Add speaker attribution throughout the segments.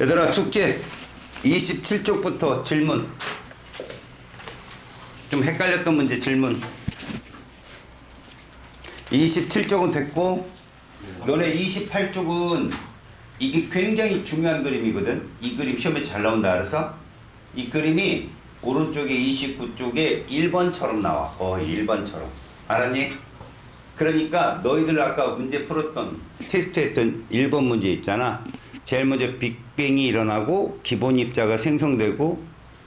Speaker 1: 얘들아 숙제 27쪽부터 질문. 좀 헷갈렸던 문제 질문. 27쪽은 됐고 너네 28쪽은 이게 굉장히 중요한 그림이거든. 이 그림 시험에 잘 나온다 알았어? 이 그림이 오른쪽에 29쪽에 1번처럼 나와. 거의 1번처럼. 알았니? 그러니까 너희들 아까 문제 풀었던 테스트 했던 1번 문제 있잖아. 제일 먼저 빅뱅이 일어나고 기본 입자가 생성되고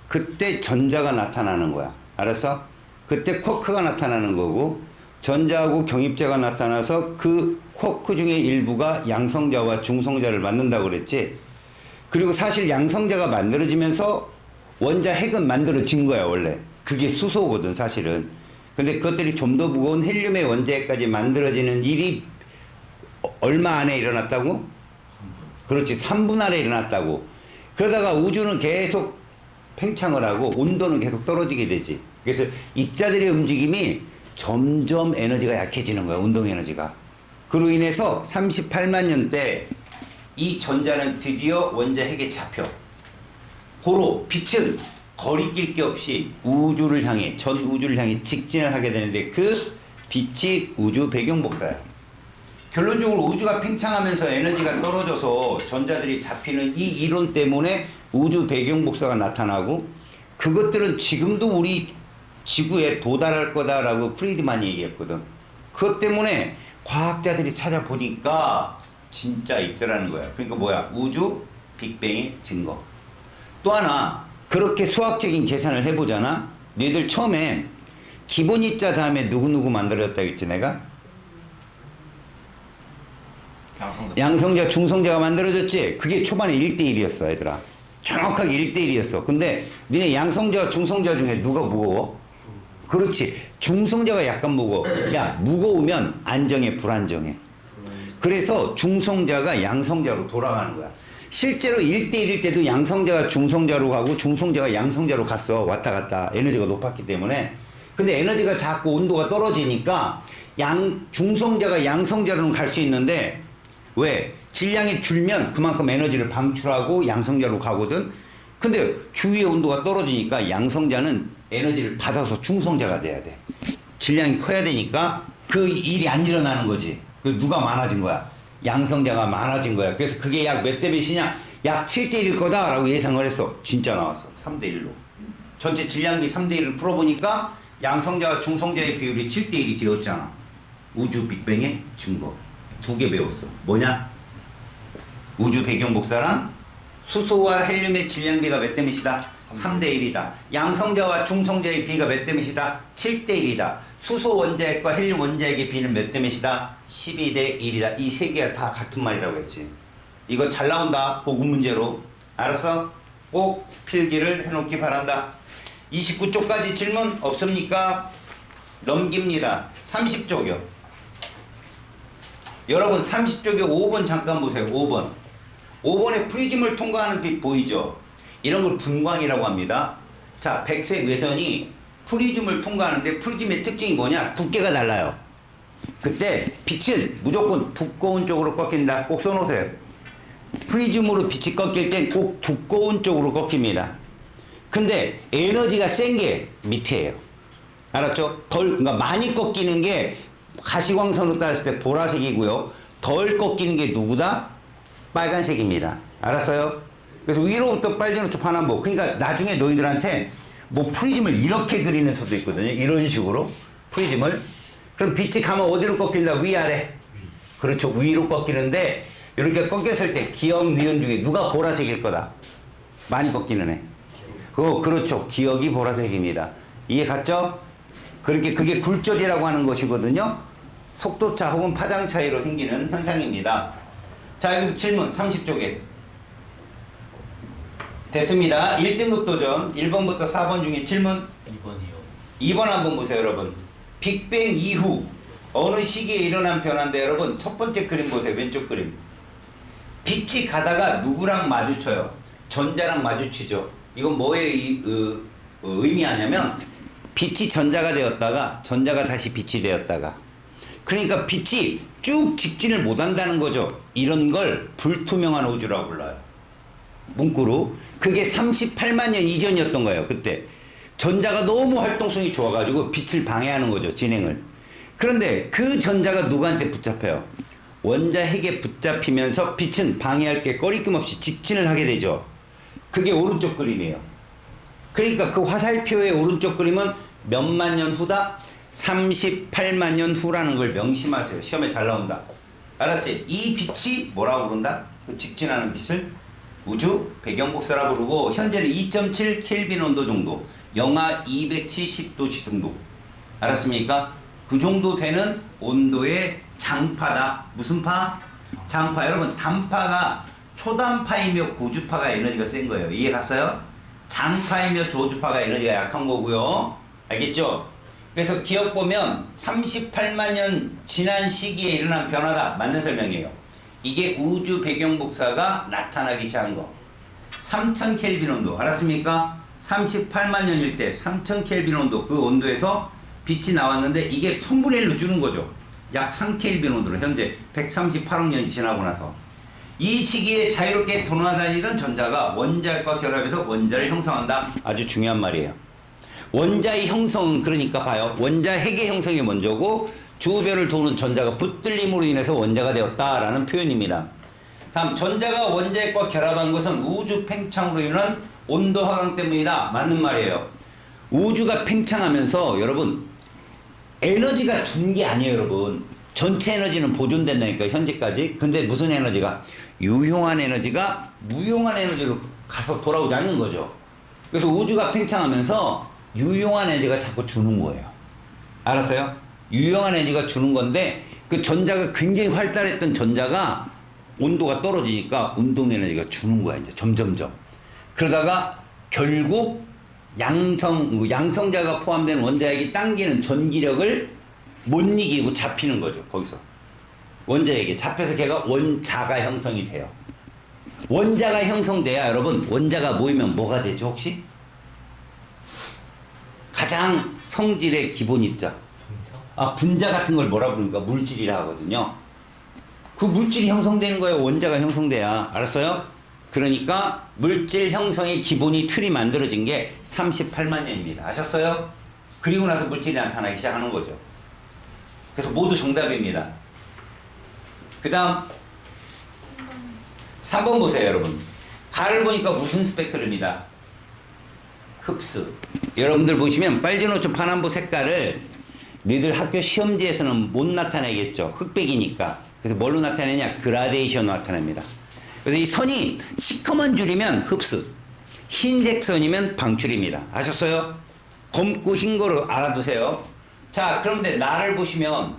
Speaker 1: 그때 전자가 나타나는 거야. 알았어? 그때 쿼크가 나타나는 거고 전자하고 경입자가 나타나서 그 쿼크 중에 일부가 양성자와 중성자를 만든다고 그랬지. 그리고 사실 양성자가 만들어지면서 원자 핵은 만들어진 거야 원래. 그게 수소거든 사실은. 근데 그것들이 좀 더 무거운 헬륨의 원자핵까지 만들어지는 일이 얼마 안에 일어났다고? 그렇지, 3분 안에 일어났다고. 그러다가 우주는 계속 팽창을 하고 온도는 계속 떨어지게 되지. 그래서 입자들의 움직임이 점점 에너지가 약해지는 거야, 운동 에너지가. 그로 인해서 38만 년 때 이 전자는 드디어 원자핵에 잡혀. 고로 빛은 거리낄 게 없이 우주를 향해, 전 우주를 향해 직진을 하게 되는데 그 빛이 우주 배경 복사야. 결론적으로 우주가 팽창하면서 에너지가 떨어져서 전자들이 잡히는 이 이론 때문에 우주 배경 복사가 나타나고 그것들은 지금도 우리 지구에 도달할 거다라고 프리드만이 얘기했거든. 그것 때문에 과학자들이 찾아보니까 진짜 있더라는 거야. 그러니까 뭐야? 우주 빅뱅의 증거. 또 하나 그렇게 수학적인 계산을 해보잖아. 너희들 처음에 기본 입자 다음에 누구누구 만들어졌다 했지 내가? 양성자, 중성자가 만들어졌지? 그게 초반에 1대1이었어, 얘들아. 정확하게 1대1이었어. 근데 니네 양성자와 중성자 중에 누가 무거워? 그렇지. 중성자가 약간 무거워. 야, 무거우면 안정해, 불안정해. 그래서 중성자가 양성자로 돌아가는 거야. 실제로 1대1일 때도 양성자가 중성자로 가고 중성자가 양성자로 갔어. 왔다 갔다. 에너지가 높았기 때문에. 근데 에너지가 자꾸 온도가 떨어지니까 중성자가 양성자로는 갈 수 있는데 왜? 질량이 줄면 그만큼 에너지를 방출하고 양성자로 가거든. 근데 주위의 온도가 떨어지니까 양성자는 에너지를 받아서 중성자가 돼야 돼. 질량이 커야 되니까 그 일이 안 일어나는 거지. 그 누가 많아진 거야? 양성자가 많아진 거야. 그래서 그게 약 몇 대 몇이냐? 약 7대1일 거다라고 예상을 했어. 진짜 나왔어. 3대1로. 전체 질량비 3대1을 풀어보니까 양성자와 중성자의 비율이 7대1이 되었잖아. 우주 빅뱅의 증거. 2개 배웠어. 뭐냐? 우주 배경 복사랑 수소와 헬륨의 질량비가 몇 대 몇이다? 3대1이다. 양성자와 중성자의 비가 몇 대 몇이다? 7대1이다. 수소 원자핵과 헬륨 원자핵의 비는 몇 대 몇이다? 12대1이다. 이 세 개가 다 같은 말이라고 했지. 이거 잘 나온다. 보급 문제로. 알았어? 꼭 필기를 해놓기 바란다. 29쪽까지 질문 없습니까? 넘깁니다. 30쪽이요. 여러분 30쪽에 5번 잠깐 보세요. 5번. 5번에 프리즘을 통과하는 빛 보이죠? 이런 걸 분광이라고 합니다. 자, 백색 외선이 프리즘을 통과하는데 프리즘의 특징이 뭐냐? 두께가 달라요. 그때 빛은 무조건 두꺼운 쪽으로 꺾인다. 꼭 써놓으세요. 프리즘으로 빛이 꺾일 땐 꼭 두꺼운 쪽으로 꺾입니다. 근데 에너지가 센 게 밑에예요. 알았죠? 그러니까 많이 꺾이는 게 가시광선으로 따졌을 때 보라색이고요. 덜 꺾이는 게 누구다? 빨간색입니다. 알았어요? 그래서 위로부터 빨간색 반환복. 그러니까 나중에 너희들한테 뭐 프리즘을 이렇게 그리는 수도 있거든요. 이런 식으로 프리즘을. 그럼 빛이 가면 어디로 꺾인다? 위아래. 그렇죠. 위로 꺾이는데 이렇게 꺾였을 때 기억, 니은 중에 누가 보라색일 거다? 많이 꺾이는 애. 그렇죠. 기억이 보라색입니다. 이해 갔죠? 그렇게 그게 굴절이라고 하는 것이거든요. 속도차 혹은 파장 차이로 생기는 현상입니다. 자, 여기서 질문 30쪽에 됐습니다. 1등급 도전 1번부터 4번 중에 질문 2번이요. 2번 한번 보세요, 여러분. 빅뱅 이후 어느 시기에 일어난 변화인데 여러분 첫 번째 그림 보세요. 왼쪽 그림. 빛이 가다가 누구랑 마주쳐요? 전자랑 마주치죠. 이건 뭐에 의미하냐면 빛이 전자가 되었다가 전자가 다시 빛이 되었다가 그러니까 빛이 쭉 직진을 못한다는 거죠. 이런 걸 불투명한 우주라고 불러요. 문구로. 그게 38만 년 이전이었던 거예요. 그때 전자가 너무 활동성이 좋아가지고 빛을 방해하는 거죠, 진행을. 그런데 그 전자가 누구한테 붙잡혀요? 원자 핵에 붙잡히면서 빛은 방해할 게 꺼리낌 없이 직진을 하게 되죠. 그게 오른쪽 그림이에요. 그러니까 그 화살표의 오른쪽 그림은 몇만 년 후다? 38만 년 후라는 걸 명심하세요. 시험에 잘 나온다. 알았지? 이 빛이 뭐라고 부른다? 그 직진하는 빛을 우주 배경복사라 부르고, 현재는 2.7 켈빈 온도 정도, 영하 270도씨 정도. 알았습니까? 그 정도 되는 온도의 장파다. 무슨 파? 장파. 여러분, 단파가 초단파이며 고주파가 에너지가 센 거예요. 이해 갔어요? 장파이며 저주파가 에너지가 약한 거고요. 알겠죠? 그래서 기억 보면 38만 년 지난 시기에 일어난 변화다. 맞는 설명이에요. 이게 우주 배경 복사가 나타나기 시작한 거. 3000 켈빈 온도. 알았습니까? 38만 년일 때 3000 켈빈 온도, 그 온도에서 빛이 나왔는데 이게 1000분의 1로 주는 거죠. 약 3 켈빈 온도로 현재 138억 년이 지나고 나서. 이 시기에 자유롭게 돌아다니던 전자가 원자핵과 결합해서 원자를 형성한다. 아주 중요한 말이에요. 원자의 형성은, 그러니까 봐요. 원자핵의 형성이 먼저고 주변을 도는 전자가 붙들림으로 인해서 원자가 되었다라는 표현입니다. 다음, 전자가 원자핵과 결합한 것은 우주 팽창으로 인한 온도 하강 때문이다. 맞는 말이에요. 우주가 팽창하면서 여러분 에너지가 준 게 아니에요. 여러분, 전체 에너지는 보존된다니까 현재까지. 근데 무슨 에너지가? 유용한 에너지가 무용한 에너지로 가서 돌아오지 않는 거죠. 그래서 우주가 팽창하면서 유용한 에너지가 자꾸 주는 거예요. 알았어요? 유용한 에너지가 주는 건데, 그 전자가 굉장히 활달했던 전자가 온도가 떨어지니까 운동 에너지가 주는 거야. 이제 점점점. 그러다가 결국 양성자가 포함된 원자핵이 당기는 전기력을 못 이기고 잡히는 거죠. 거기서 원자핵에 잡혀서 걔가 원자가 형성이 돼요. 원자가 형성돼야, 여러분, 원자가 모이면 뭐가 되죠? 혹시? 가장 성질의 기본 입자. 분자 같은 걸 뭐라 부르니까 물질이라 하거든요. 그 물질이 형성되는 거예요. 원자가 형성돼야. 알았어요? 그러니까 물질 형성의 기본이 틀이 만들어진 게 38만 년입니다. 아셨어요? 그리고 나서 물질이 나타나기 시작하는 거죠. 그래서 모두 정답입니다. 그 다음 3번 보세요. 여러분, 가를 보니까 무슨 스펙트럼이다? 흡수. 여러분들 보시면 빨주노초 파남보 색깔을 너희들 학교 시험지에서는 못 나타내겠죠. 흑백이니까. 그래서 뭘로 나타내냐? 그라데이션으로 나타냅니다. 그래서 이 선이 시커먼 줄이면 흡수, 흰색 선이면 방출입니다. 아셨어요? 검고 흰 거로 알아두세요. 자, 그런데 나를 보시면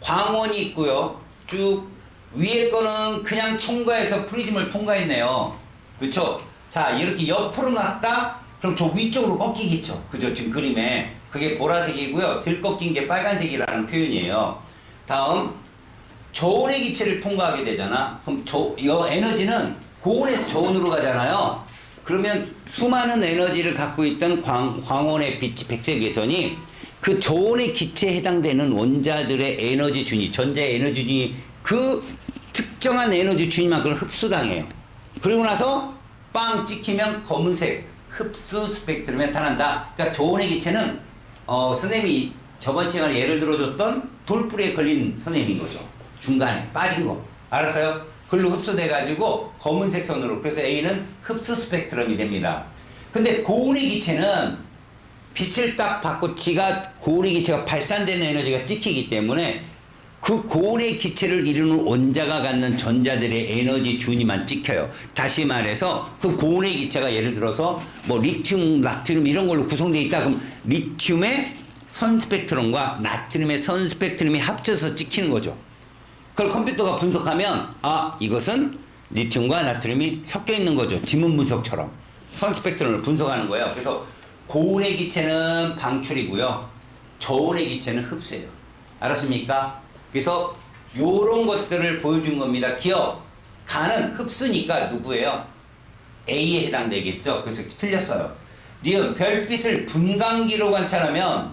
Speaker 1: 광원이 있고요. 쭉 위에 거는 그냥 통과해서 프리즘을 통과했네요. 그렇죠? 자, 이렇게 옆으로 놨다? 그럼 저 위쪽으로 꺾이겠죠. 그죠? 지금 그림에. 그게 보라색이고요. 들꺾인 게 빨간색이라는 표현이에요. 다음, 저온의 기체를 통과하게 되잖아. 그럼 이 에너지는 고온에서 저온으로 가잖아요. 그러면 수많은 에너지를 갖고 있던 광원의 빛, 백색 외선이 그 저온의 기체에 해당되는 원자들의 에너지 준위, 전자의 에너지 준위, 그 특정한 에너지 준위만큼 흡수당해요. 그리고 나서 빵 찍히면 검은색 흡수 스펙트럼이 나타난다. 그러니까 저온의 기체는 선생님이 저번 시간에 예를 들어줬던 돌뿌리에 걸린 선생님인 거죠. 중간에 빠진 거. 알았어요? 글로 흡수돼가지고 검은색 선으로. 그래서 A는 흡수 스펙트럼이 됩니다. 근데 고온의 기체는 빛을 딱 받고 고온의 기체가 발산되는 에너지가 찍히기 때문에 그 고온의 기체를 이루는 원자가 갖는 전자들의 에너지 준위만 찍혀요. 다시 말해서 그 고온의 기체가 예를 들어서 뭐 리튬, 나트륨 이런 걸로 구성되어 있다. 그럼 리튬의 선 스펙트럼과 나트륨의 선 스펙트럼이 합쳐서 찍히는 거죠. 그걸 컴퓨터가 분석하면 이것은 리튬과 나트륨이 섞여 있는 거죠. 지문 분석처럼 선 스펙트럼을 분석하는 거예요. 그래서 고온의 기체는 방출이고요. 저온의 기체는 흡수예요. 알았습니까? 그래서 요런 것들을 보여준 겁니다. 기억. 가는 흡수니까 누구예요? A에 해당되겠죠. 그래서 틀렸어요. 니은 별빛을 분광기로 관찰하면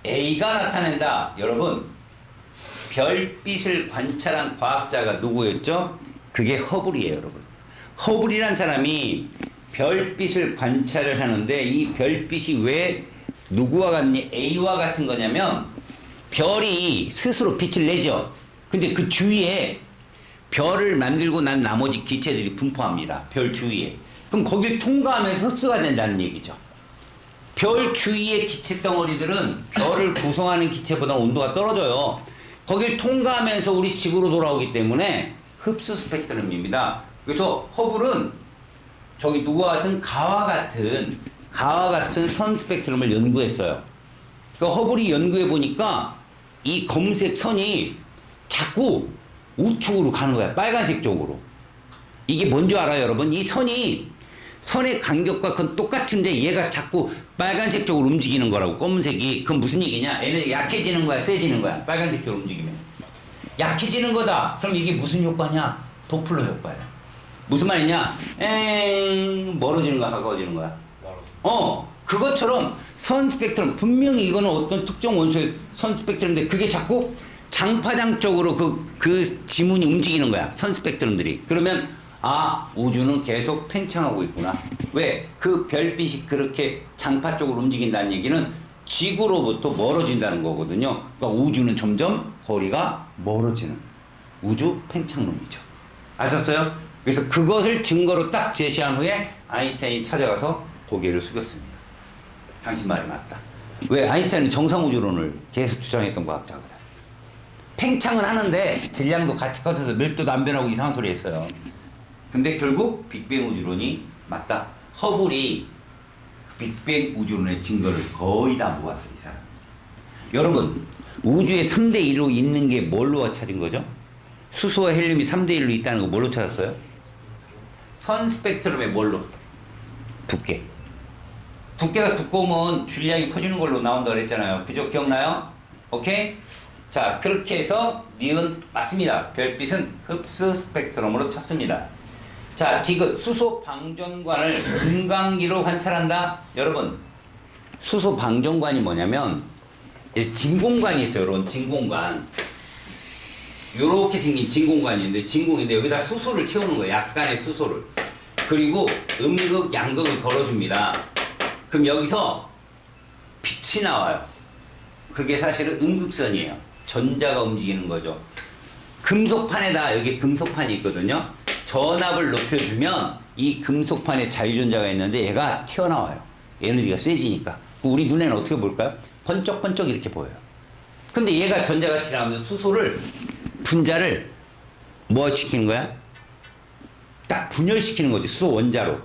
Speaker 1: A가 나타낸다. 여러분, 별빛을 관찰한 과학자가 누구였죠? 그게 허블이에요, 여러분. 허블이란 사람이 별빛을 관찰을 하는데 이 별빛이 왜 누구와 같니? A와 같은 거냐면 별이 스스로 빛을 내죠. 근데 그 주위에 별을 만들고 난 나머지 기체들이 분포합니다. 별 주위에. 그럼 거길 통과하면서 흡수가 된다는 얘기죠. 별 주위의 기체 덩어리들은 별을 구성하는 기체보다 온도가 떨어져요. 거길 통과하면서 우리 지구로 돌아오기 때문에 흡수 스펙트럼입니다. 그래서 허블은 저기 누구와 같은 가와 같은 선 스펙트럼을 연구했어요. 그 허블이 연구해 보니까 이 검은색 선이 자꾸 우측으로 가는 거야. 빨간색 쪽으로. 이게 뭔지 알아요, 여러분? 이 선의 간격과 그건 똑같은데 얘가 자꾸 빨간색 쪽으로 움직이는 거라고, 검은색이. 그건 무슨 얘기냐? 얘는 약해지는 거야, 세지는 거야? 빨간색 쪽으로 움직이면. 약해지는 거다. 그럼 이게 무슨 효과냐? 도플러 효과야. 무슨 말이냐? 멀어지는 거야, 가까워지는 거야? 그것처럼 선 스펙트럼, 분명히 이거는 어떤 특정 원소의 선 스펙트럼인데 그게 자꾸 장파장 쪽으로 그 지문이 움직이는 거야. 선 스펙트럼들이. 그러면 우주는 계속 팽창하고 있구나. 왜? 그 별빛이 그렇게 장파 쪽으로 움직인다는 얘기는 지구로부터 멀어진다는 거거든요. 그러니까 우주는 점점 거리가 멀어지는 우주 팽창론이죠. 아셨어요? 그래서 그것을 증거로 딱 제시한 후에 아인슈타인이 찾아가서 고개를 숙였습니다. 당신 말이 맞다. 왜? 아인슈타인은 정상우주론을 계속 주장했던 과학자거든. 팽창은 하는데 질량도 같이 커져서 밀도도 안 변하고 이상한 소리 했어요. 근데 결국 빅뱅 우주론이 맞다. 허블이 빅뱅 우주론의 증거를 거의 다 모았어요, 이 사람. 여러분, 우주에 3대 1로 있는 게 뭘로 찾은 거죠? 수소와 헬륨이 3대 1로 있다는 거 뭘로 찾았어요? 선 스펙트럼의 뭘로? 두께. 두께가 두꺼우면 줄량이 커지는 걸로 나온다고 그랬잖아요. 그죠? 기억나요? 오케이? 자, 그렇게 해서 니은 맞습니다. 별빛은 흡수 스펙트럼으로 찾습니다. 자, 지금 수소 방전관을 분광기로 관찰한다. 여러분, 수소 방전관이 뭐냐면 진공관이 있어요. 여러분, 진공관. 요렇게 생긴 진공관이 있는데, 진공인데 여기다 수소를 채우는 거예요. 약간의 수소를. 그리고 음극, 양극을 걸어줍니다. 그럼 여기서 빛이 나와요. 그게 사실은 음극선이에요. 전자가 움직이는 거죠. 금속판에다, 여기 금속판이 있거든요. 전압을 높여주면 이 금속판에 자유전자가 있는데 얘가 튀어나와요. 에너지가 세지니까. 우리 눈에는 어떻게 볼까요? 번쩍번쩍 이렇게 보여요. 근데 얘가 전자같이 나오면 수소를, 분자를 뭐 시키는 거야? 딱 분열시키는 거지. 수소 원자로.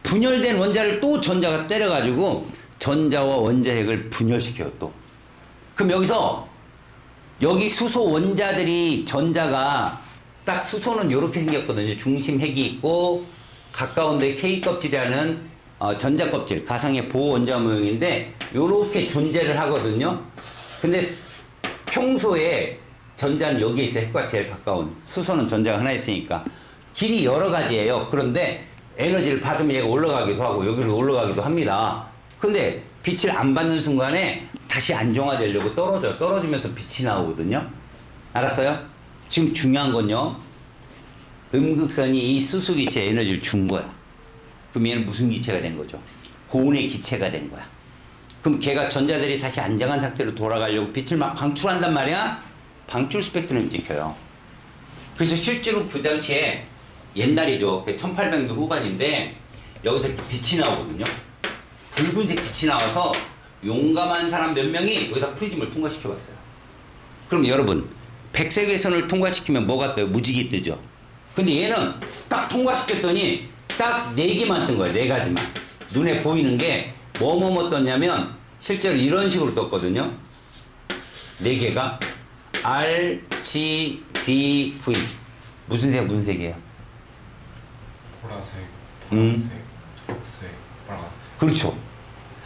Speaker 1: 분열된 원자를 또 전자가 때려가지고 전자와 원자핵을 분열시켜요, 또. 그럼 여기 수소 원자들이, 전자가 딱, 수소는 이렇게 생겼거든요. 중심 핵이 있고 가까운데 K 껍질이라는 전자 껍질, 가상의 보호 원자 모형인데 이렇게 존재를 하거든요. 근데 평소에 전자는 여기에 있어요. 핵과 제일 가까운. 수소는 전자가 하나 있으니까. 길이 여러 가지예요. 그런데 에너지를 받으면 얘가 올라가기도 하고 여기로 올라가기도 합니다. 근데 빛을 안 받는 순간에 다시 안정화되려고 떨어져요. 떨어지면서 빛이 나오거든요. 알았어요? 지금 중요한 건요, 음극선이 이 수소 기체에 에너지를 준 거야. 그럼 얘는 무슨 기체가 된 거죠? 고온의 기체가 된 거야. 그럼 걔가 전자들이 다시 안정한 상태로 돌아가려고 빛을 막 방출한단 말이야? 방출 스펙트럼이 찍혀요. 그래서 실제로 그 당시에, 옛날이죠. 1800년도 후반인데 여기서 빛이 나오거든요. 붉은색 빛이 나와서 용감한 사람 몇 명이 여기다 프리즘을 통과시켜 봤어요. 그럼 여러분, 백색의 선을 통과시키면 뭐가 떠요? 무지개 뜨죠. 근데 얘는 딱 통과시켰더니 딱 4개만 뜬 거예요. 4가지만. 눈에 보이는 게 뭐뭐뭐 떴냐면 실제로 이런 식으로 떴거든요. 4개가 R, G, B, V. 무슨 색이에요?
Speaker 2: 보라색, 파란색, 초록색, 빨간색.
Speaker 1: 그렇죠.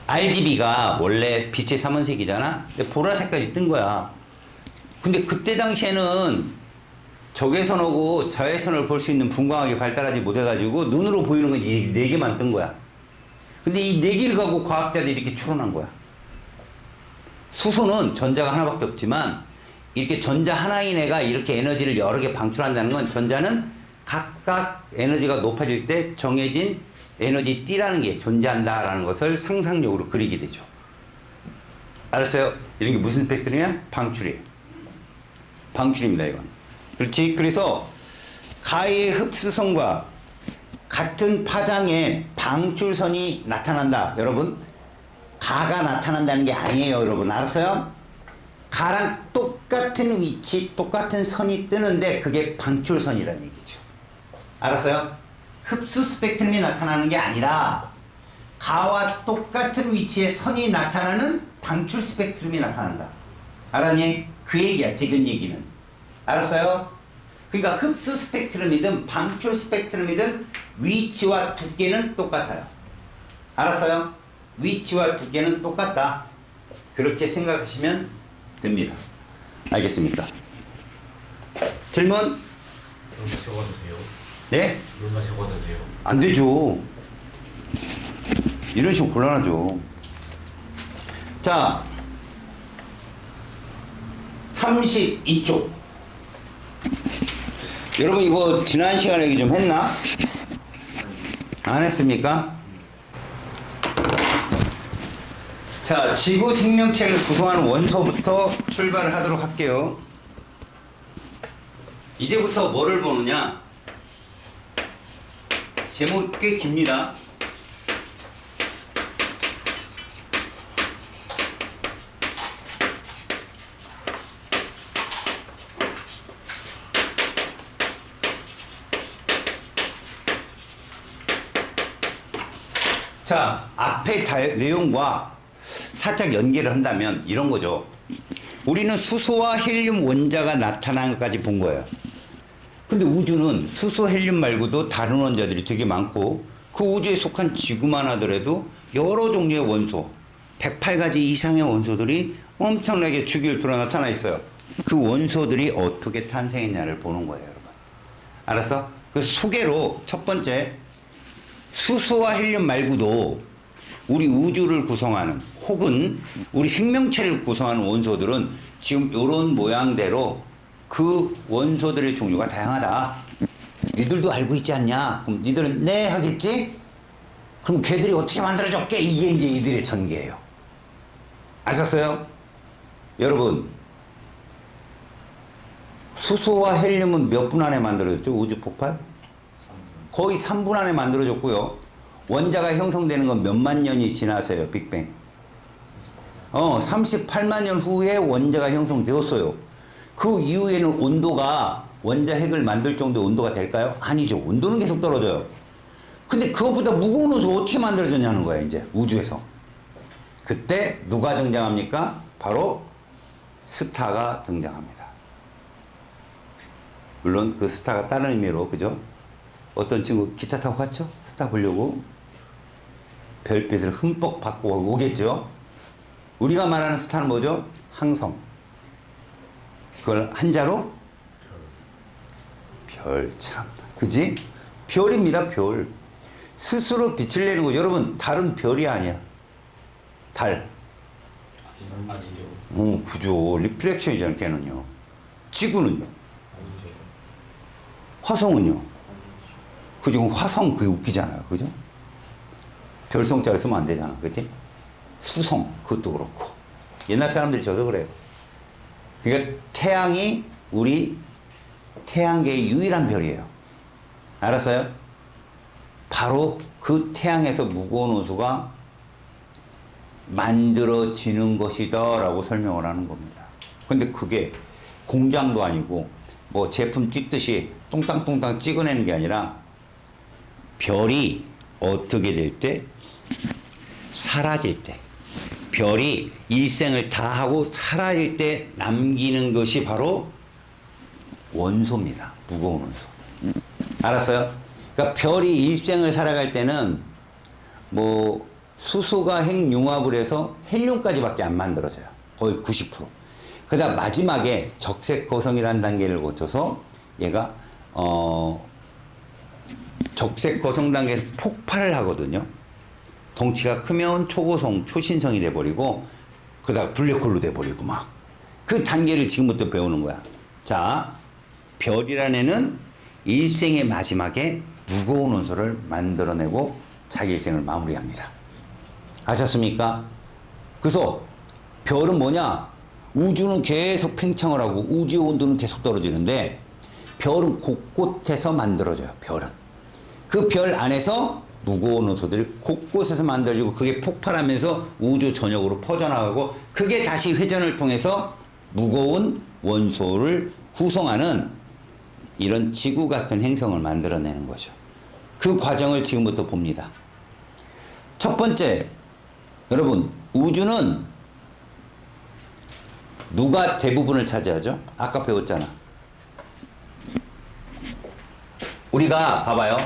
Speaker 1: RGB가 원래 빛의 삼원색이잖아. 근데 보라색까지 뜬 거야. 근데 그때 당시에는 적외선하고 자외선을 볼 수 있는 분광학이 발달하지 못해가지고 눈으로 보이는 건 이 4개만 뜬 거야. 근데 이 4개를 갖고 과학자들이 이렇게 추론한 거야. 수소는 전자가 하나밖에 없지만 이렇게 전자 하나인 애가 이렇게 에너지를 여러 개 방출한다는 건 전자는 각각 에너지가 높아질 때 정해진 에너지 띠라는 게 존재한다라는 것을 상상력으로 그리게 되죠. 알았어요? 이런 게 무슨 스펙트럼이야? 방출이에요. 방출입니다, 이건. 그렇지? 그래서 가의 흡수선과 같은 파장에 방출선이 나타난다. 여러분, 가가 나타난다는 게 아니에요, 여러분. 알았어요? 가랑 똑같은 위치, 똑같은 선이 뜨는데 그게 방출선이라는 얘기죠. 알았어요? 흡수 스펙트럼이 나타나는 게 아니라 가와 똑같은 위치에 선이 나타나는 방출 스펙트럼이 나타난다. 알았니? 그 얘기야, 지금 얘기는. 알았어요? 그러니까 흡수 스펙트럼이든 방출 스펙트럼이든 위치와 두께는 똑같아요. 알았어요? 위치와 두께는 똑같다. 그렇게 생각하시면 됩니다. 알겠습니까? 질문?
Speaker 2: 얼마 적어두세요.
Speaker 1: 네?
Speaker 2: 얼마 적어두세요.
Speaker 1: 안 되죠. 이런 식으로 곤란하죠. 자, 32쪽. 여러분 이거 지난 시간에 얘기 좀 했나? 안 했습니까? 자, 지구 생명체를 구성하는 원소부터 출발을 하도록 할게요. 이제부터 뭐를 보느냐? 제목이 꽤 깁니다. 자, 앞에 내용과 살짝 연계를 한다면 이런 거죠. 우리는 수소와 헬륨 원자가 나타나는 것까지 본 거예요. 근데 우주는 수소, 헬륨 말고도 다른 원자들이 되게 많고 그 우주에 속한 지구만 하더라도 여러 종류의 원소, 108가지 이상의 원소들이 엄청나게 주기율표로 나타나 있어요. 그 원소들이 어떻게 탄생했냐를 보는 거예요, 여러분. 알았어? 그 소개로 첫 번째, 수소와 헬륨 말고도 우리 우주를 구성하는 혹은 우리 생명체를 구성하는 원소들은 지금 이런 모양대로 그 원소들의 종류가 다양하다. 니들도 알고 있지 않냐? 그럼 니들은 네 하겠지? 그럼 걔들이 어떻게 만들어졌게? 이게 이제 이들의 전개예요. 아셨어요? 여러분, 수소와 헬륨은 몇 분 안에 만들어졌죠? 우주 폭발? 거의 3분 안에 만들어졌고요. 원자가 형성되는 건 몇만 년이 지나서요, 빅뱅. 38만 년 후에 원자가 형성되었어요. 그 이후에는 온도가 원자 핵을 만들 정도의 온도가 될까요? 아니죠. 온도는 계속 떨어져요. 근데 그것보다 무거운 옷을 어떻게 만들어졌냐는 거예요, 이제 우주에서. 그때 누가 등장합니까? 바로 스타가 등장합니다. 물론 그 스타가 다른 의미로, 그죠? 어떤 친구 기차 타고 갔죠? 스타 보려고. 별빛을 흠뻑 받고 오겠죠? 우리가 말하는 스타는 뭐죠? 항성. 그걸 한자로? 별, 참. 그지? 별입니다, 별. 스스로 빛을 내는 거. 여러분, 달은 별이 아니야. 달.
Speaker 2: 맞이죠.
Speaker 1: 그죠. 리플렉션이잖아, 걔는요. 지구는요. 화성은요. 그죠? 화성, 그게 웃기잖아요. 그죠? 별성자를 쓰면 안 되잖아. 그치? 수성, 그것도 그렇고. 옛날 사람들이 저도 그래요. 그러니까 태양이 우리 태양계의 유일한 별이에요. 알았어요? 바로 그 태양에서 무거운 원소가 만들어지는 것이다 라고 설명을 하는 겁니다. 근데 그게 공장도 아니고 뭐 제품 찍듯이 똥땅똥땅 찍어내는 게 아니라 별이 어떻게 될 때? 사라질 때. 별이 일생을 다 하고 사라질 때 남기는 것이 바로 원소입니다. 무거운 원소. 알았어요? 그러니까 별이 일생을 살아갈 때는 뭐 수소가 핵융합을 해서 헬륨까지밖에 안 만들어져요. 거의 90%. 그다음 마지막에 적색거성이라는 단계를 거쳐서 얘가 적색거성 단계에서 폭발을 하거든요. 덩치가 크면 초고성, 초신성이 돼버리고 그러다가 블랙홀로 돼버리고 막 그 단계를 지금부터 배우는 거야. 자, 별이라는 애는 일생의 마지막에 무거운 원소를 만들어내고 자기 일생을 마무리합니다. 아셨습니까? 그래서 별은 뭐냐? 우주는 계속 팽창을 하고 우주의 온도는 계속 떨어지는데 별은 곳곳에서 만들어져요. 별은. 그 별 안에서 무거운 원소들이 곳곳에서 만들어지고 그게 폭발하면서 우주 전역으로 퍼져나가고 그게 다시 회전을 통해서 무거운 원소를 구성하는 이런 지구 같은 행성을 만들어내는 거죠. 그 과정을 지금부터 봅니다. 첫 번째, 여러분, 우주는 누가 대부분을 차지하죠? 아까 배웠잖아. 우리가 봐봐요.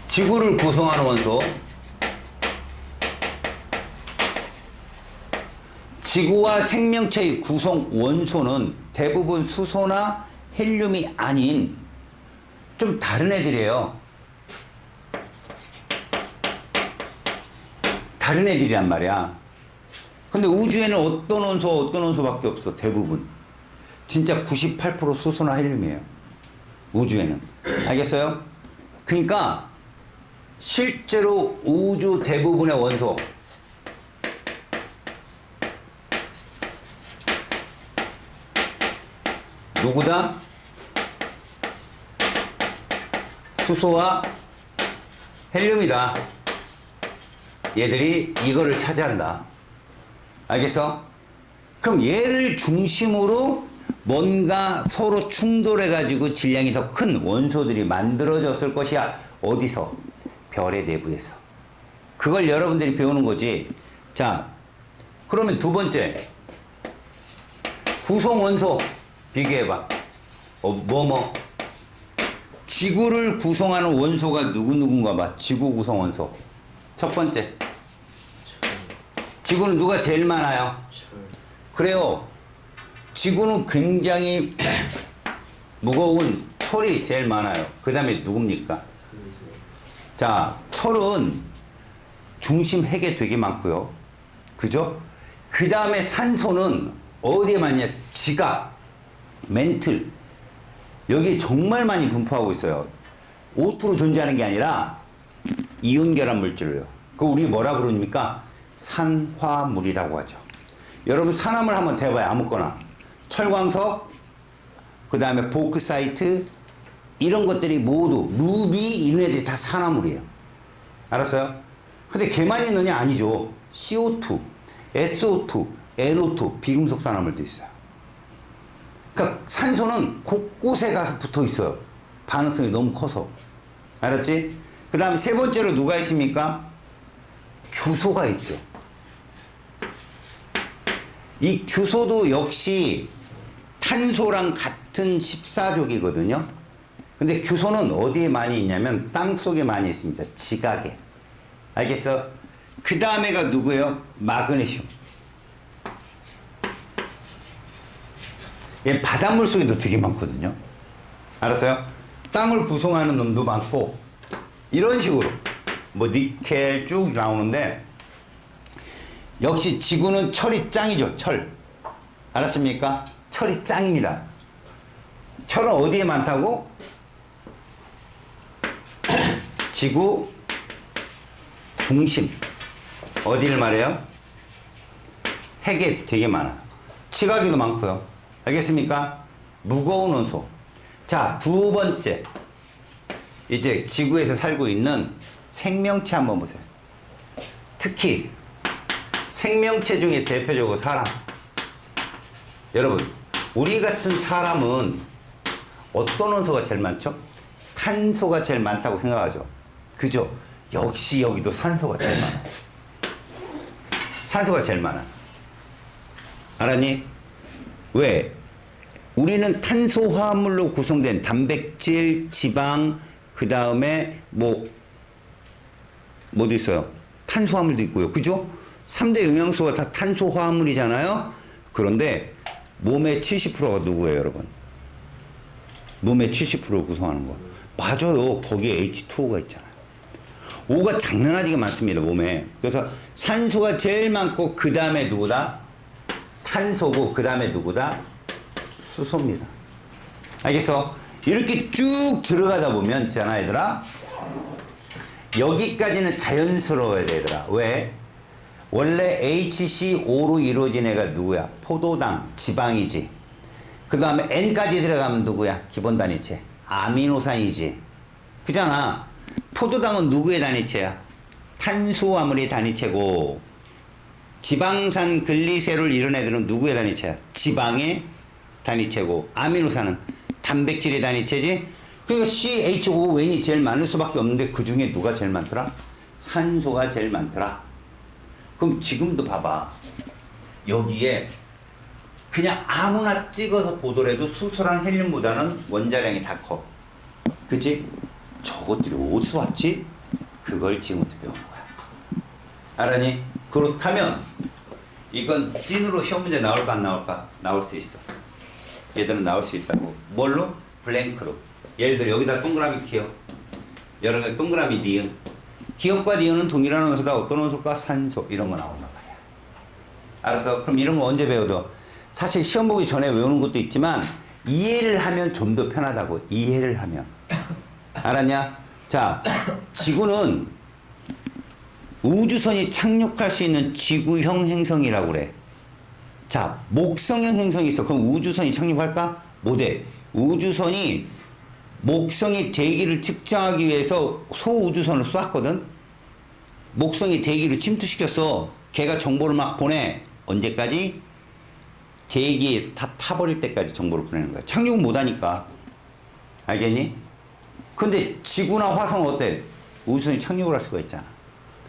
Speaker 1: 지구를 구성하는 원소, 지구와 생명체의 구성 원소는 대부분 수소나 헬륨이 아닌 좀 다른 애들이에요. 다른 애들이란 말이야. 근데 우주에는 어떤 원소밖에 없어. 대부분. 진짜 98% 수소나 헬륨이에요. 우주에는. 알겠어요? 그러니까 실제로 우주 대부분의 원소 누구다? 수소와 헬륨이다. 얘들이 이거를 차지한다. 알겠어? 그럼 얘를 중심으로 뭔가 서로 충돌해가지고 질량이 더 큰 원소들이 만들어졌을 것이야. 어디서? 별의 내부에서. 그걸 여러분들이 배우는 거지. 자, 그러면 두 번째. 구성 원소 비교해봐. 지구를 구성하는 원소가 누군가 봐. 지구 구성 원소. 첫 번째. 지구는 누가 제일 많아요? 그래요. 지구는 굉장히 무거운 철이 제일 많아요. 그 다음에 누굽니까? 자, 철은 중심 핵에 되게 많고요. 그죠? 그 다음에 산소는 어디에 많냐? 지각, 멘틀. 여기 정말 많이 분포하고 있어요. O2로 존재하는 게 아니라 이온 결합 물질을요. 그 우리 뭐라 부릅니까? 산화물이라고 하죠. 여러분 산화물 한번 대봐요. 아무거나. 철광석, 그 다음에 보크사이트, 이런 것들이 모두 루비 이런 애들이 다 산화물이에요. 알았어요? 근데 걔만 있느냐? 아니죠. CO2, SO2, NO2 비금속 산화물도 있어요. 그러니까 산소는 곳곳에 가서 붙어 있어요. 반응성이 너무 커서. 알았지? 그 다음에 세 번째로 누가 있습니까? 규소가 있죠. 이 규소도 역시 탄소랑 같은 14족이거든요. 근데 규소는 어디에 많이 있냐면 땅 속에 많이 있습니다. 지각에. 알겠어? 그 다음에가 누구예요? 마그네슘. 얘 바닷물 속에도 되게 많거든요. 알았어요? 땅을 구성하는 놈도 많고 이런 식으로 뭐 니켈 쭉 나오는데 역시 지구는 철이 짱이죠. 철. 알았습니까? 철이 짱입니다. 철은 어디에 많다고? 지구 중심. 어디를 말해요? 핵에 되게 많아요. 지각에도 많고요. 알겠습니까? 무거운 원소. 자, 두 번째. 이제 지구에서 살고 있는 생명체 한번 보세요. 특히 생명체 중에 대표적으로 사람. 여러분, 우리 같은 사람은 어떤 원소가 제일 많죠? 탄소가 제일 많다고 생각하죠. 그죠? 역시 여기도 산소가 제일 많아. 산소가 제일 많아. 알았니? 왜? 우리는 탄소 화합물로 구성된 단백질, 지방, 그 다음에 뭐도 있어요? 탄소 화합물도 있고요. 그죠? 3대 영양소가 다 탄소 화합물이잖아요. 그런데 몸의 70%가 누구예요, 여러분? 몸의 70%를 구성하는 거. 맞아요. 거기에 H2O가 있잖아요. O가 장난아지게 많습니다, 몸에. 그래서 산소가 제일 많고 그 다음에 누구다? 탄소고 그 다음에 누구다? 수소입니다. 알겠어? 이렇게 쭉 들어가다 보면 있잖아 얘들아, 여기까지는 자연스러워야 돼 얘들아. 왜? 원래 HCO로 이루어진 애가 누구야? 포도당, 지방이지. 그 다음에 N까지 들어가면 누구야? 기본 단위체. 아미노산이지. 그잖아. 포도당은 누구의 단위체야? 탄수화물의 단위체고, 지방산 글리세롤 이런 애들은 누구의 단위체야? 지방의 단위체고, 아미노산은 단백질의 단위체지. 그러니까 CHON이 제일 많을 수밖에 없는데 그 중에 누가 제일 많더라? 산소가 제일 많더라. 그럼 지금도 봐봐. 여기에 그냥 아무나 찍어서 보더라도 수소랑 헬륨보다는 원자량이 다 커. 그치? 저것들이 어디서 왔지? 그걸 지금부터 배우는 거야. 알았니? 그렇다면 이건 찐으로 시험 문제 나올까 안 나올까? 나올 수 있어. 얘들은 나올 수 있다고. 뭘로? 블랭크로. 예를 들어 여기다 동그라미 기억, 여러 가지 동그라미 니은. 기억과 니은은 동일한 원소다. 어떤 원소일까? 산소. 이런 거 나온단 말이야. 알았어? 그럼 이런 거 언제 배워도? 사실 시험 보기 전에 외우는 것도 있지만 이해를 하면 좀 더 편하다고. 이해를 하면. 알았냐? 자, 지구는 우주선이 착륙할 수 있는 지구형 행성이라고 그래. 자, 목성형 행성이 있어. 그럼 우주선이 착륙할까? 못해. 우주선이 목성의 대기를 측정하기 위해서 소우주선을 쏘았거든. 목성이 대기를 침투시켰어. 걔가 정보를 막 보내. 언제까지? 대기에서 다 타버릴 때까지 정보를 보내는 거야. 착륙은 못하니까. 알겠니? 근데 지구나 화성은 어때? 우주선이 착륙을 할 수가 있잖아.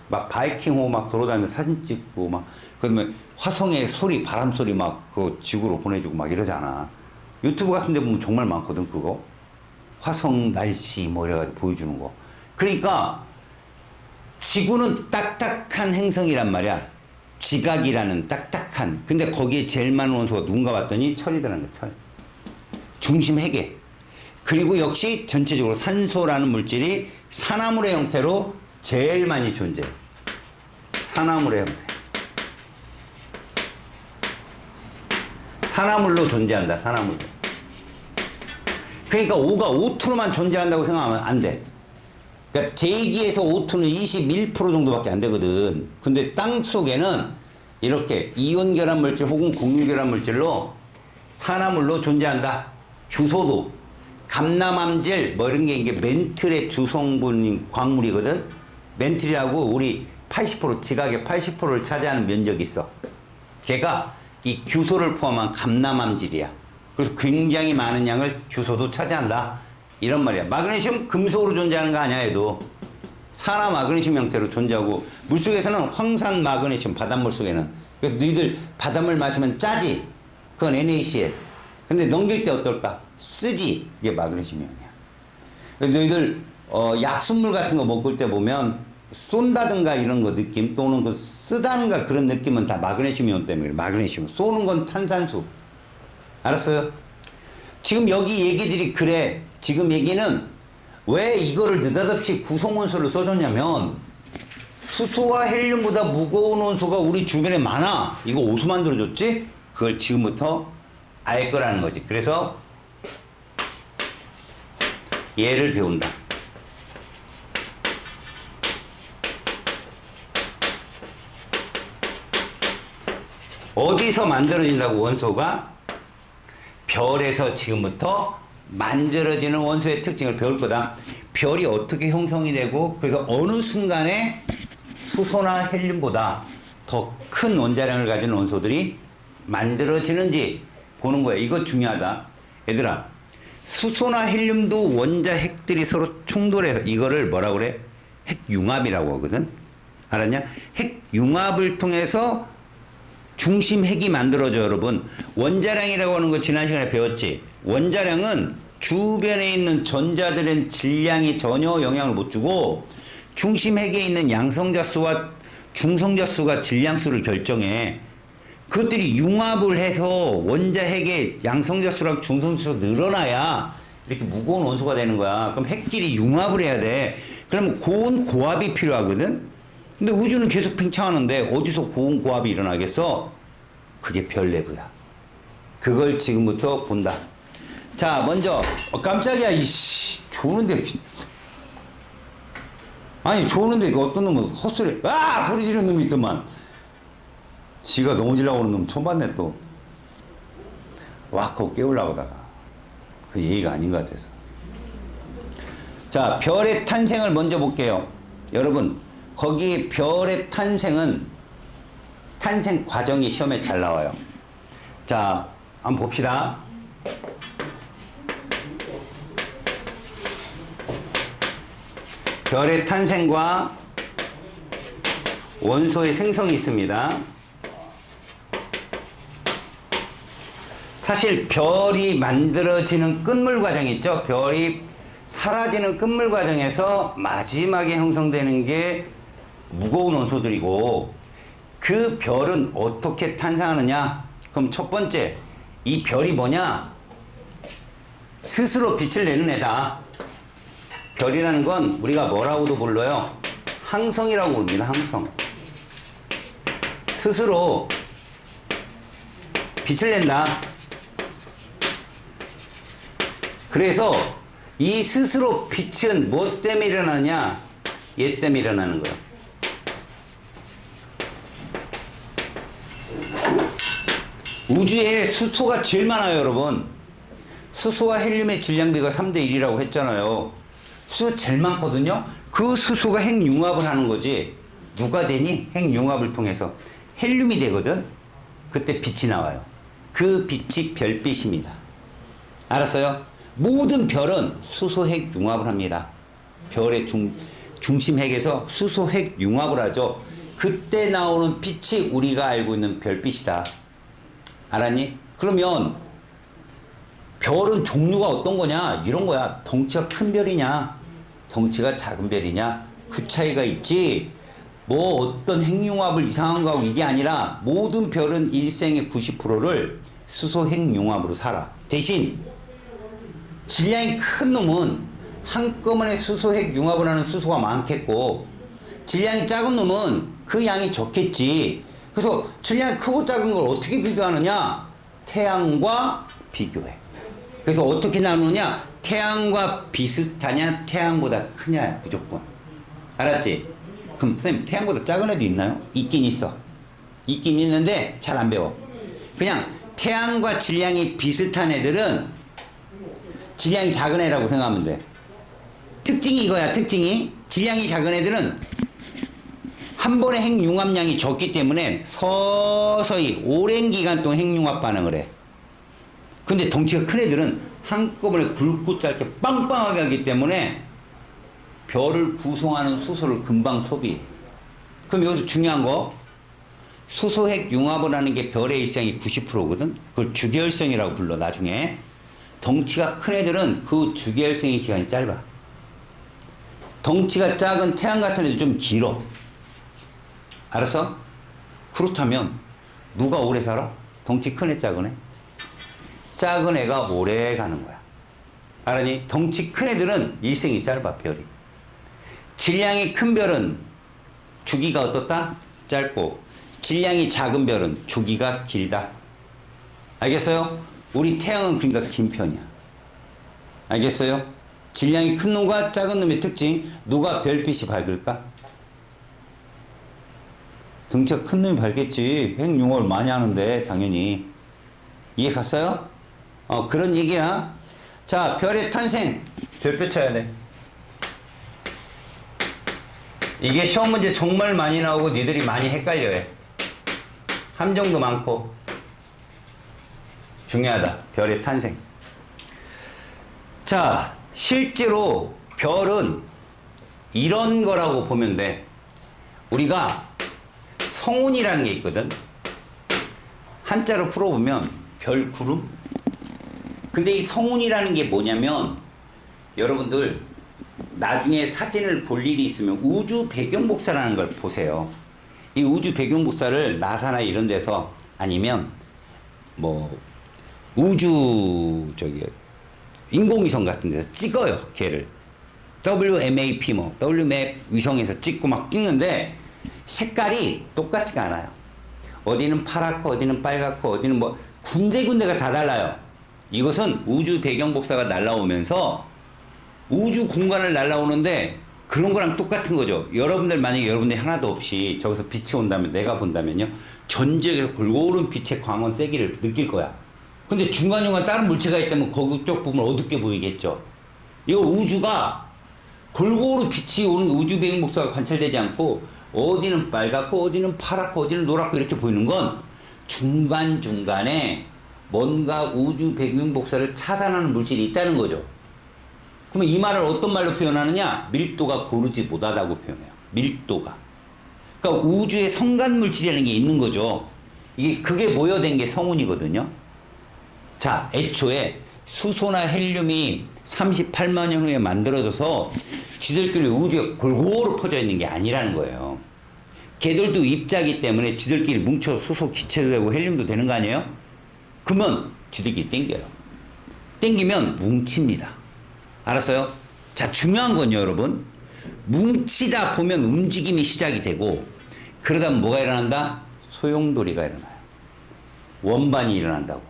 Speaker 1: 막 바이킹호 막 돌아다니면서 사진 찍고 막, 그러면 화성의 소리, 바람 소리 막 그 지구로 보내주고 막 이러잖아. 유튜브 같은 데 보면 정말 많거든, 그거. 화성 날씨 뭐 이래가지고 보여주는 거. 그러니까 지구는 딱딱한 행성이란 말이야. 지각이라는 딱딱한. 근데 거기에 제일 많은 원소가 누군가 봤더니 철이더라는 거야, 철. 중심 핵에. 그리고 역시 전체적으로 산소라는 물질이 산화물의 형태로 제일 많이 존재해. 산화물의 형태. 산화물로 존재한다, 산화물로. 그러니까 O가 O2로만 존재한다고 생각하면 안 돼. 그러니까 대기에서 O2는 21% 정도밖에 안 되거든. 근데 땅 속에는 이렇게 이온 결합 물질 혹은 공유 결합 물질로 산화물로 존재한다. 규소도, 감남암질 뭐 이런 게 이게 멘틀의 주성분인 광물이거든. 멘틀이라고 우리 80% 지각의 80%를 차지하는 면적이 있어. 걔가 이 규소를 포함한 감남암질이야. 그래서 굉장히 많은 양을 규소도 차지한다. 이런 말이야. 마그네슘 금속으로 존재하는 거 아니야, 얘도. 산화 마그네슘 형태로 존재하고, 물속에서는 황산 마그네슘, 바닷물 속에는. 그래서 너희들 바닷물 마시면 짜지? 그건 NaCl. 근데 넘길 때 어떨까? 쓰지? 이게 마그네슘 이온이야. 그래서 너희들 약순물 같은 거 먹을 때 보면 쏜다든가 이런 거 느낌, 또는 그 쓰다든가 그런 느낌은 다 마그네슘 이온 때문에 그래. 마그네슘. 쏘는 건 탄산수. 알았어요? 지금 여기 얘기들이 그래. 지금 얘기는 왜 이거를 느닷없이 구성원소를 써줬냐면, 수소와 헬륨보다 무거운 원소가 우리 주변에 많아. 이거 어디서 만들어줬지? 그걸 지금부터 알 거라는 거지. 그래서 얘를 배운다. 어디서 만들어진다고? 원소가 별에서 지금부터 만들어지는 원소의 특징을 배울 거다. 별이 어떻게 형성이 되고, 그래서 어느 순간에 수소나 헬륨보다 더 큰 원자량을 가진 원소들이 만들어지는지 보는 거야. 이거 중요하다. 얘들아, 수소나 헬륨도 원자 핵들이 서로 충돌해서 이거를 뭐라고 그래? 핵융합이라고 하거든. 알았냐? 핵융합을 통해서 중심 핵이 만들어져. 여러분, 원자량이라고 하는 거 지난 시간에 배웠지? 원자량은 주변에 있는 전자들의 질량이 전혀 영향을 못 주고, 중심 핵에 있는 양성자 수와 중성자 수가 질량수를 결정해. 그것들이 융합을 해서 원자 핵의 양성자 수랑 중성자 수가 늘어나야 이렇게 무거운 원소가 되는 거야. 그럼 핵끼리 융합을 해야 돼. 그러면 고온 고압이 필요하거든. 근데 우주는 계속 팽창하는데 어디서 고온 고압이 일어나겠어? 그게 별 내부야. 그걸 지금부터 본다. 자, 먼저 깜짝이야. 이씨, 조는데. 아니, 조는데 어떤 놈은 헛소리, 아! 소리 지르는 놈이 있더만. 지가 넘어지려고 하는 놈 처음 봤네, 또. 와커 깨우려고 하다가. 그 예의가 아닌 것 같아서. 자, 별의 탄생을 먼저 볼게요. 여러분, 거기 별의 탄생은 탄생 과정이 시험에 잘 나와요. 자, 한번 봅시다. 별의 탄생과 원소의 생성이 있습니다. 사실 별이 만들어지는 끝물 과정 있죠? 별이 사라지는 끝물 과정에서 마지막에 형성되는 게 무거운 원소들이고, 그 별은 어떻게 탄생하느냐? 그럼 첫 번째, 이 별이 뭐냐? 스스로 빛을 내는 애다. 별이라는 건 우리가 뭐라고도 불러요? 항성이라고 부릅니다. 항성. 스스로 빛을 낸다. 그래서 이 스스로 빛은 뭐 때문에 일어나냐? 얘 때문에 일어나는 거야. 우주에 수소가 제일 많아요, 여러분. 수소와 헬륨의 질량비가 3대 1이라고 했잖아요. 수소 제일 많거든요. 그 수소가 핵융합을 하는 거지. 누가 되니? 핵융합을 통해서 헬륨이 되거든. 그때 빛이 나와요. 그 빛이 별빛입니다. 알았어요? 모든 별은 수소 핵융합을 합니다. 별의 중심 핵에서 수소 핵융합을 하죠. 그때 나오는 빛이 우리가 알고 있는 별빛이다. 알았니? 그러면 별은 종류가 어떤 거냐? 이런 거야. 덩치가 큰 별이냐? 덩치가 작은 별이냐? 그 차이가 있지. 뭐 어떤 핵융합을 이상한 거하고 이게 아니라 모든 별은 일생의 90%를 수소 핵융합으로 살아. 대신 질량이 큰 놈은 한꺼번에 수소 핵융합을 하는 수소가 많겠고, 질량이 작은 놈은 그 양이 적겠지. 그래서 질량이 크고 작은 걸 어떻게 비교하느냐? 태양과 비교해. 그래서 어떻게 나누느냐? 태양과 비슷하냐? 태양보다 크냐? 무조건. 알았지? 그럼 선생님, 태양보다 작은 애도 있나요? 있긴 있어. 있긴 있는데 잘 안 배워. 그냥 태양과 질량이 비슷한 애들은 질량이 작은 애라고 생각하면 돼. 특징이 이거야. 특징이 질량이 작은 애들은 한 번에 핵융합량이 적기 때문에 서서히 오랜 기간 동안 핵융합 반응을 해. 근데 덩치가 큰 애들은 한꺼번에 굵고 짧게 빵빵하게 하기 때문에 별을 구성하는 수소를 금방 소비해. 그럼 여기서 중요한 거, 수소 핵융합을 하는 게 별의 일생이 90%거든. 그걸 주계열성이라고 불러. 나중에 덩치가 큰 애들은 그 주계열성의 기간이 짧아. 덩치가 작은 태양 같은 애도 좀 길어. 알았어? 그렇다면 누가 오래 살아? 덩치 큰 애, 작은 애? 작은 애가 오래 가는 거야. 알았니? 덩치 큰 애들은 일생이 짧아, 별이. 질량이 큰 별은 주기가 어떻다? 짧고, 질량이 작은 별은 주기가 길다. 알겠어요? 우리 태양은 그러니까 긴 편이야. 알겠어요? 질량이 큰 놈과 작은 놈의 특징, 누가 별빛이 밝을까? 덩치가 큰 놈이 밝겠지. 핵융합을 많이 하는데 당연히. 이해 갔어요? 그런 얘기야. 자, 별의 탄생. 별표 쳐야 돼. 이게 시험 문제 정말 많이 나오고 니들이 많이 헷갈려해. 함정도 많고. 중요하다. 별의 탄생. 자, 실제로 별은 이런 거라고 보면 돼. 우리가 성운이라는 게 있거든. 한자로 풀어보면 별구름. 근데 이 성운이라는 게 뭐냐면, 여러분들 나중에 사진을 볼 일이 있으면 우주 배경복사라는 걸 보세요. 이 우주 배경복사를 나사나 이런 데서, 아니면 뭐 우주 인공위성 같은 데서 찍어요. 걔를 WMAP WMAP 위성에서 찍고 막 찍는데 색깔이 똑같지가 않아요. 어디는 파랗고 어디는 빨갛고 어디는 뭐 군데군데가 다 달라요. 이것은 우주 배경 복사가 날라오면서 우주 공간을 날라오는데 그런 거랑 똑같은 거죠. 여러분들 만약에 여러분들이 하나도 없이 저기서 빛이 온다면 내가 본다면요. 전 지역에서 골고루 빛의 광원 세기를 느낄 거야. 근데 중간중간 다른 물체가 있다면 거기 쪽 부분 어둡게 보이겠죠. 이거 우주가 골고루 빛이 오는 우주 배경 복사가 관찰되지 않고 어디는 빨갛고 어디는 파랗고 어디는 노랗고 이렇게 보이는 건 중간중간에 뭔가 우주 배경 복사를 차단하는 물질이 있다는 거죠. 그러면 이 말을 어떤 말로 표현하느냐? 밀도가 고르지 못하다고 표현해요. 밀도가. 그러니까 우주에 성간 물질이라는 게 있는 거죠. 그게 모여된 게 성운이거든요. 자, 애초에 수소나 헬륨이 38만 년 후에 만들어져서 지들끼리 우주에 골고루 퍼져 있는 게 아니라는 거예요. 걔들도 입자기 때문에 지들끼리 뭉쳐 수소 기체도 되고 헬륨도 되는 거 아니에요? 그러면 지들끼리 땡겨요. 땡기면 뭉칩니다. 알았어요? 자, 중요한 건요, 여러분. 뭉치다 보면 움직임이 시작이 되고 그러다 보면 뭐가 일어난다? 소용돌이가 일어나요. 원반이 일어난다고.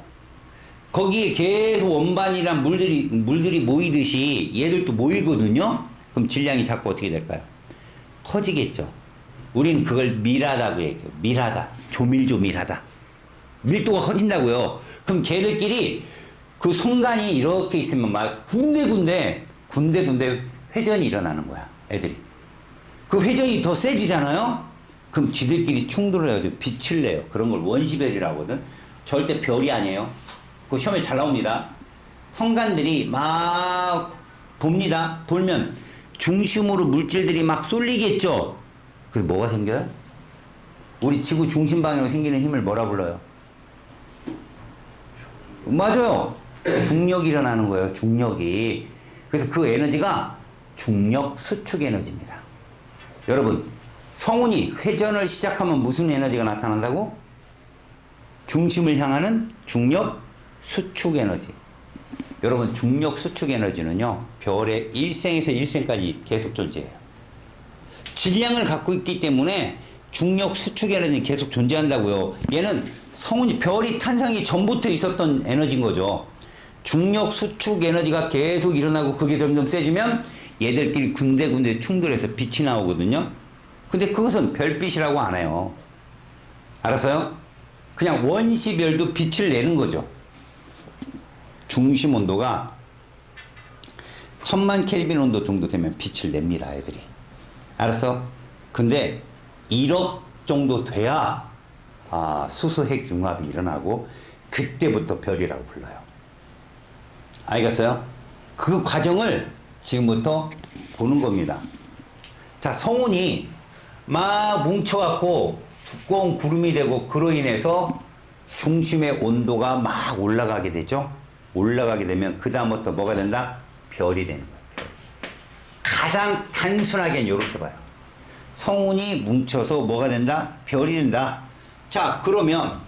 Speaker 1: 거기에 계속 원반이란 물들이 모이듯이 얘들도 모이거든요? 그럼 질량이 자꾸 어떻게 될까요? 커지겠죠. 우리는 그걸 밀하다고 얘기해요. 밀하다. 조밀조밀하다. 밀도가 커진다고요. 그럼 걔들끼리 그 성간이 이렇게 있으면 막 군데군데 회전이 일어나는 거야. 애들이. 그 회전이 더 세지잖아요? 그럼 지들끼리 충돌을 해가지고 빛을 내요. 그런 걸 원시별이라고 하거든. 절대 별이 아니에요. 그거 시험에 잘 나옵니다. 성간들이 막 돕니다. 돌면 중심으로 물질들이 막 쏠리겠죠. 그래서 뭐가 생겨요? 우리 지구 중심 방향으로 생기는 힘을 뭐라 불러요? 맞아요. 중력이 일어나는 거예요. 중력이. 그래서 그 에너지가 중력 수축 에너지입니다. 여러분, 성운이 회전을 시작하면 무슨 에너지가 나타난다고? 중심을 향하는 중력 수축 에너지. 여러분, 중력 수축 에너지는요, 별의 1생에서 1생까지 계속 존재해요. 질량을 갖고 있기 때문에 중력 수축 에너지는 계속 존재한다고요. 얘는 성운이 별이 탄생이 전부터 있었던 에너지인 거죠. 중력 수축 에너지가 계속 일어나고 그게 점점 세지면 얘들끼리 군데군데 충돌해서 빛이 나오거든요. 근데 그것은 별빛이라고 안 해요. 알았어요? 그냥 원시별도 빛을 내는 거죠. 중심 온도가 1000만 켈빈 온도 정도 되면 빛을 냅니다, 애들이. 알았어? 근데 1억 정도 돼야 수소핵 융합이 일어나고 그때부터 별이라고 불러요. 알겠어요? 그 과정을 지금부터 보는 겁니다. 자, 성운이 막 뭉쳐갖고 두꺼운 구름이 되고 그로 인해서 중심의 온도가 막 올라가게 되죠. 올라가게 되면 그 다음부터 뭐가 된다? 별이 되는 거예요. 가장 단순하게는 이렇게 봐요. 성운이 뭉쳐서 뭐가 된다? 별이 된다. 자, 그러면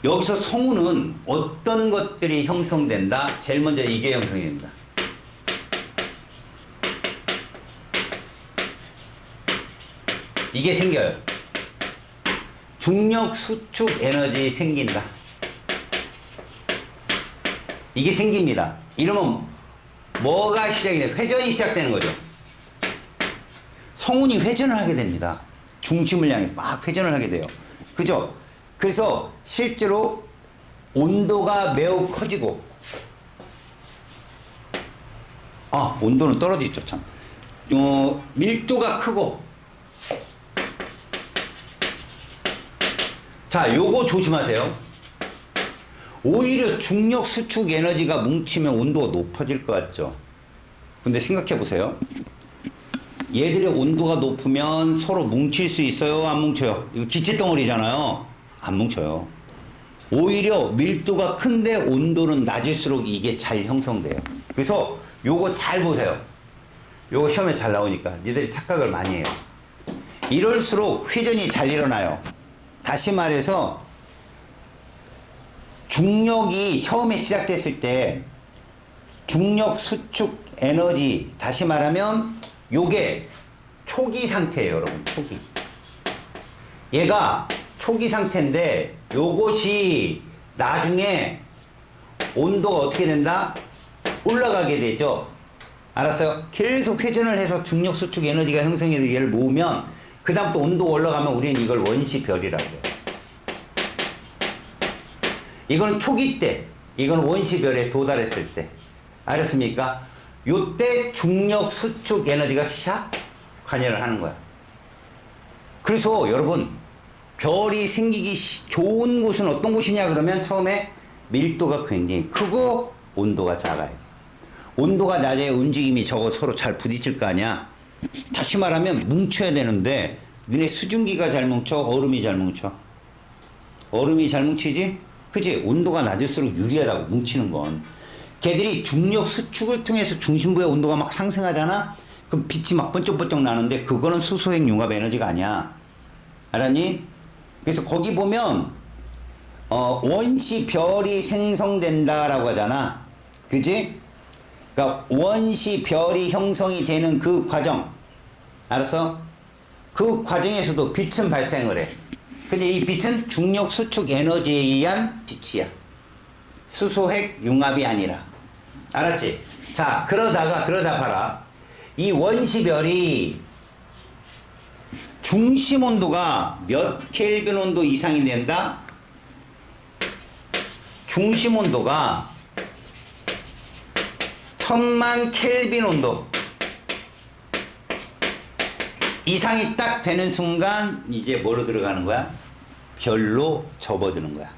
Speaker 1: 여기서 성운은 어떤 것들이 형성된다? 제일 먼저 이게 형성이 됩니다. 이게 생겨요. 중력 수축 에너지 생긴다. 이게 생깁니다. 이러면 뭐가 시작이 돼요? 회전이 시작되는 거죠. 성운이 회전을 하게 됩니다. 중심을 향해 막 회전을 하게 돼요. 그죠? 그래서 실제로 온도가 매우 커지고, 온도는 떨어지죠, 참. 밀도가 크고, 자, 요거 조심하세요. 오히려 중력 수축 에너지가 뭉치면 온도가 높아질 것 같죠. 근데 생각해 보세요. 얘들의 온도가 높으면 서로 뭉칠 수 있어요? 안 뭉쳐요? 이거 기체 덩어리잖아요. 안 뭉쳐요. 오히려 밀도가 큰데 온도는 낮을수록 이게 잘 형성돼요. 그래서 요거 잘 보세요. 요거 시험에 잘 나오니까 니들이 착각을 많이 해요. 이럴수록 회전이 잘 일어나요. 다시 말해서 중력이 처음에 시작됐을 때 중력 수축 에너지, 다시 말하면 요게 초기 상태예요, 여러분. 초기. 얘가 초기 상태인데 요것이 나중에 온도가 어떻게 된다? 올라가게 되죠. 알았어요? 계속 회전을 해서 중력 수축 에너지가 형성해서 얘를 모으면 그 다음 또 온도가 올라가면 우리는 이걸 원시별이라고 해요. 이거는 초기 때, 이건 원시별에 도달했을 때. 알았습니까? 요때 중력 수축 에너지가 샥 관여를 하는 거야. 그래서 여러분, 별이 생기기 좋은 곳은 어떤 곳이냐 그러면 처음에 밀도가 굉장히 크고 온도가 작아야 돼. 온도가 낮아야 움직임이 적어 서로 잘 부딪힐 거 아니야. 다시 말하면 뭉쳐야 되는데 너네 수증기가 잘 뭉쳐? 얼음이 잘 뭉쳐? 얼음이 잘 뭉치지? 그치? 온도가 낮을수록 유리하다고 뭉치는 건. 걔들이 중력 수축을 통해서 중심부의 온도가 막 상승하잖아? 그럼 빛이 막 번쩍번쩍 나는데 그거는 수소핵 융합 에너지가 아니야. 알았니? 그래서 거기 보면 원시별이 생성된다라고 하잖아. 그치? 그러니까 원시별이 형성이 되는 그 과정. 알았어? 그 과정에서도 빛은 발생을 해. 근데 이 빛은 중력 수축 에너지에 의한 빛이야. 수소핵 융합이 아니라. 알았지? 자, 그러다 봐라. 이 원시별이 중심 온도가 몇 켈빈 온도 이상이 된다? 중심 온도가 1000만 켈빈 온도 이상이 딱 되는 순간 이제 뭐로 들어가는 거야? 별로 접어드는 거야.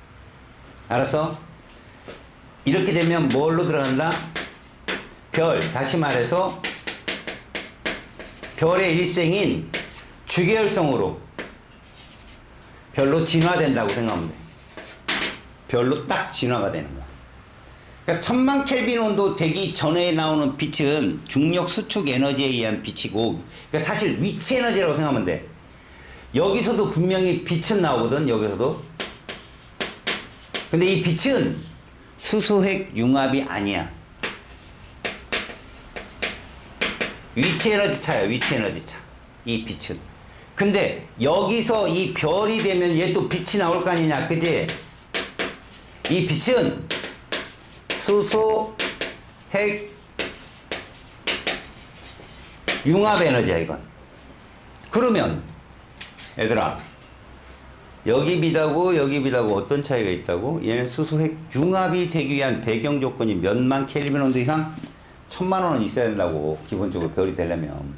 Speaker 1: 알았어? 이렇게 되면 뭘로 들어간다? 별, 다시 말해서 별의 일생인 주계열성으로 별로 진화된다고 생각하면 돼. 별로 딱 진화가 되는 거야. 그러니까 1000만 켈빈 온도 되기 전에 나오는 빛은 중력 수축 에너지에 의한 빛이고, 그러니까 사실 위치 에너지라고 생각하면 돼. 여기서도 분명히 빛은 나오거든, 여기서도. 근데 이 빛은 수소핵 융합이 아니야. 위치 에너지 차야, 위치 에너지 차. 이 빛은. 근데 여기서 이 별이 되면 얘 또 빛이 나올 거 아니냐, 그지? 이 빛은 수소, 핵, 융합 에너지야, 이건. 그러면, 얘들아, 여기 빛하고 여기 빛하고 어떤 차이가 있다고? 얘는 수소, 핵, 융합이 되기 위한 배경 조건이 몇만 켈빈 온도 이상? 1000만 원은 있어야 된다고, 기본적으로 별이 되려면.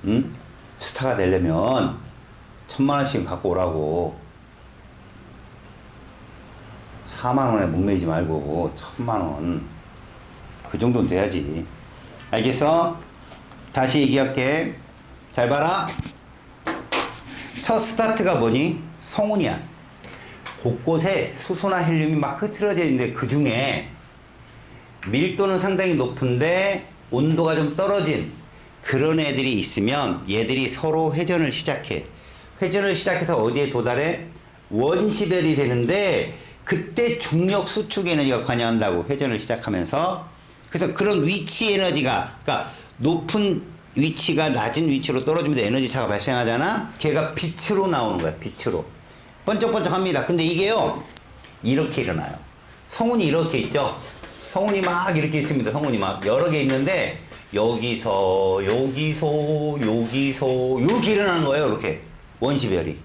Speaker 1: 응? 스타가 되려면 1000만 원씩 갖고 오라고. 4만 원에 목매지 말고 1000만 원. 그 정도는 돼야지. 알겠어? 다시 얘기할게. 잘 봐라. 첫 스타트가 뭐니? 성운이야. 곳곳에 수소나 헬륨이 막 흐트러져 있는데 그 중에 밀도는 상당히 높은데 온도가 좀 떨어진 그런 애들이 있으면 얘들이 서로 회전을 시작해. 회전을 시작해서 어디에 도달해? 원시별이 되는데 그때 중력 수축 에너지가 관여한다고, 회전을 시작하면서. 그래서 그런 위치 에너지가, 그러니까 높은 위치가 낮은 위치로 떨어지면서 에너지 차가 발생하잖아. 걔가 빛으로 나오는 거야, 빛으로. 번쩍번쩍 합니다. 근데 이게요, 이렇게 일어나요. 성운이 이렇게 있죠. 성운이 막 이렇게 있습니다. 성운이 막 여러 개 있는데 여기서 이렇게 일어나는 거예요. 이렇게 원시별이.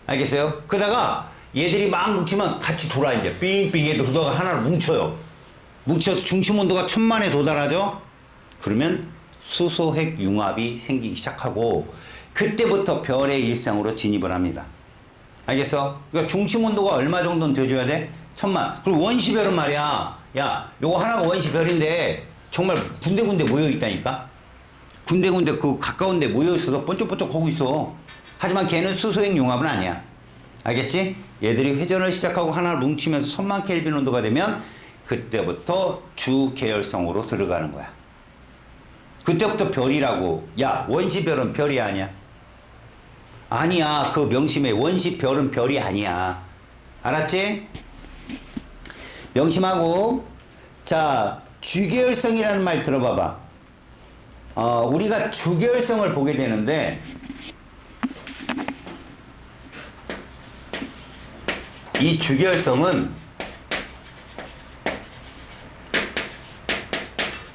Speaker 1: 알겠어요? 그러다가 얘들이 막 뭉치면 같이 돌아. 이제 삥삥 얘도 돌다가 하나로 뭉쳐요. 뭉쳐서 중심 온도가 1000만에 도달하죠. 그러면 수소핵 융합이 생기기 시작하고 그때부터 별의 일상으로 진입을 합니다. 알겠어? 그러니까 중심 온도가 얼마 정도는 돼줘야 돼? 1000만. 그리고 원시별은 말이야, 야, 요거 하나가 원시별인데 정말 군데군데 모여 있다니까. 군데군데 그 가까운 데 모여 있어서 번쩍번쩍 하고 있어. 하지만 걔는 수소핵 융합은 아니야. 알겠지? 얘들이 회전을 시작하고 하나를 뭉치면서 1000만 켈빈 온도가 되면 그때부터 주계열성으로 들어가는 거야. 그때부터 별이라고. 야, 원시별은 별이 아니야. 아니야. 그 명심해. 원시별은 별이 아니야. 알았지? 명심하고. 자, 주계열성이라는 말 들어봐봐. 우리가 주계열성을 보게 되는데 이 주결성은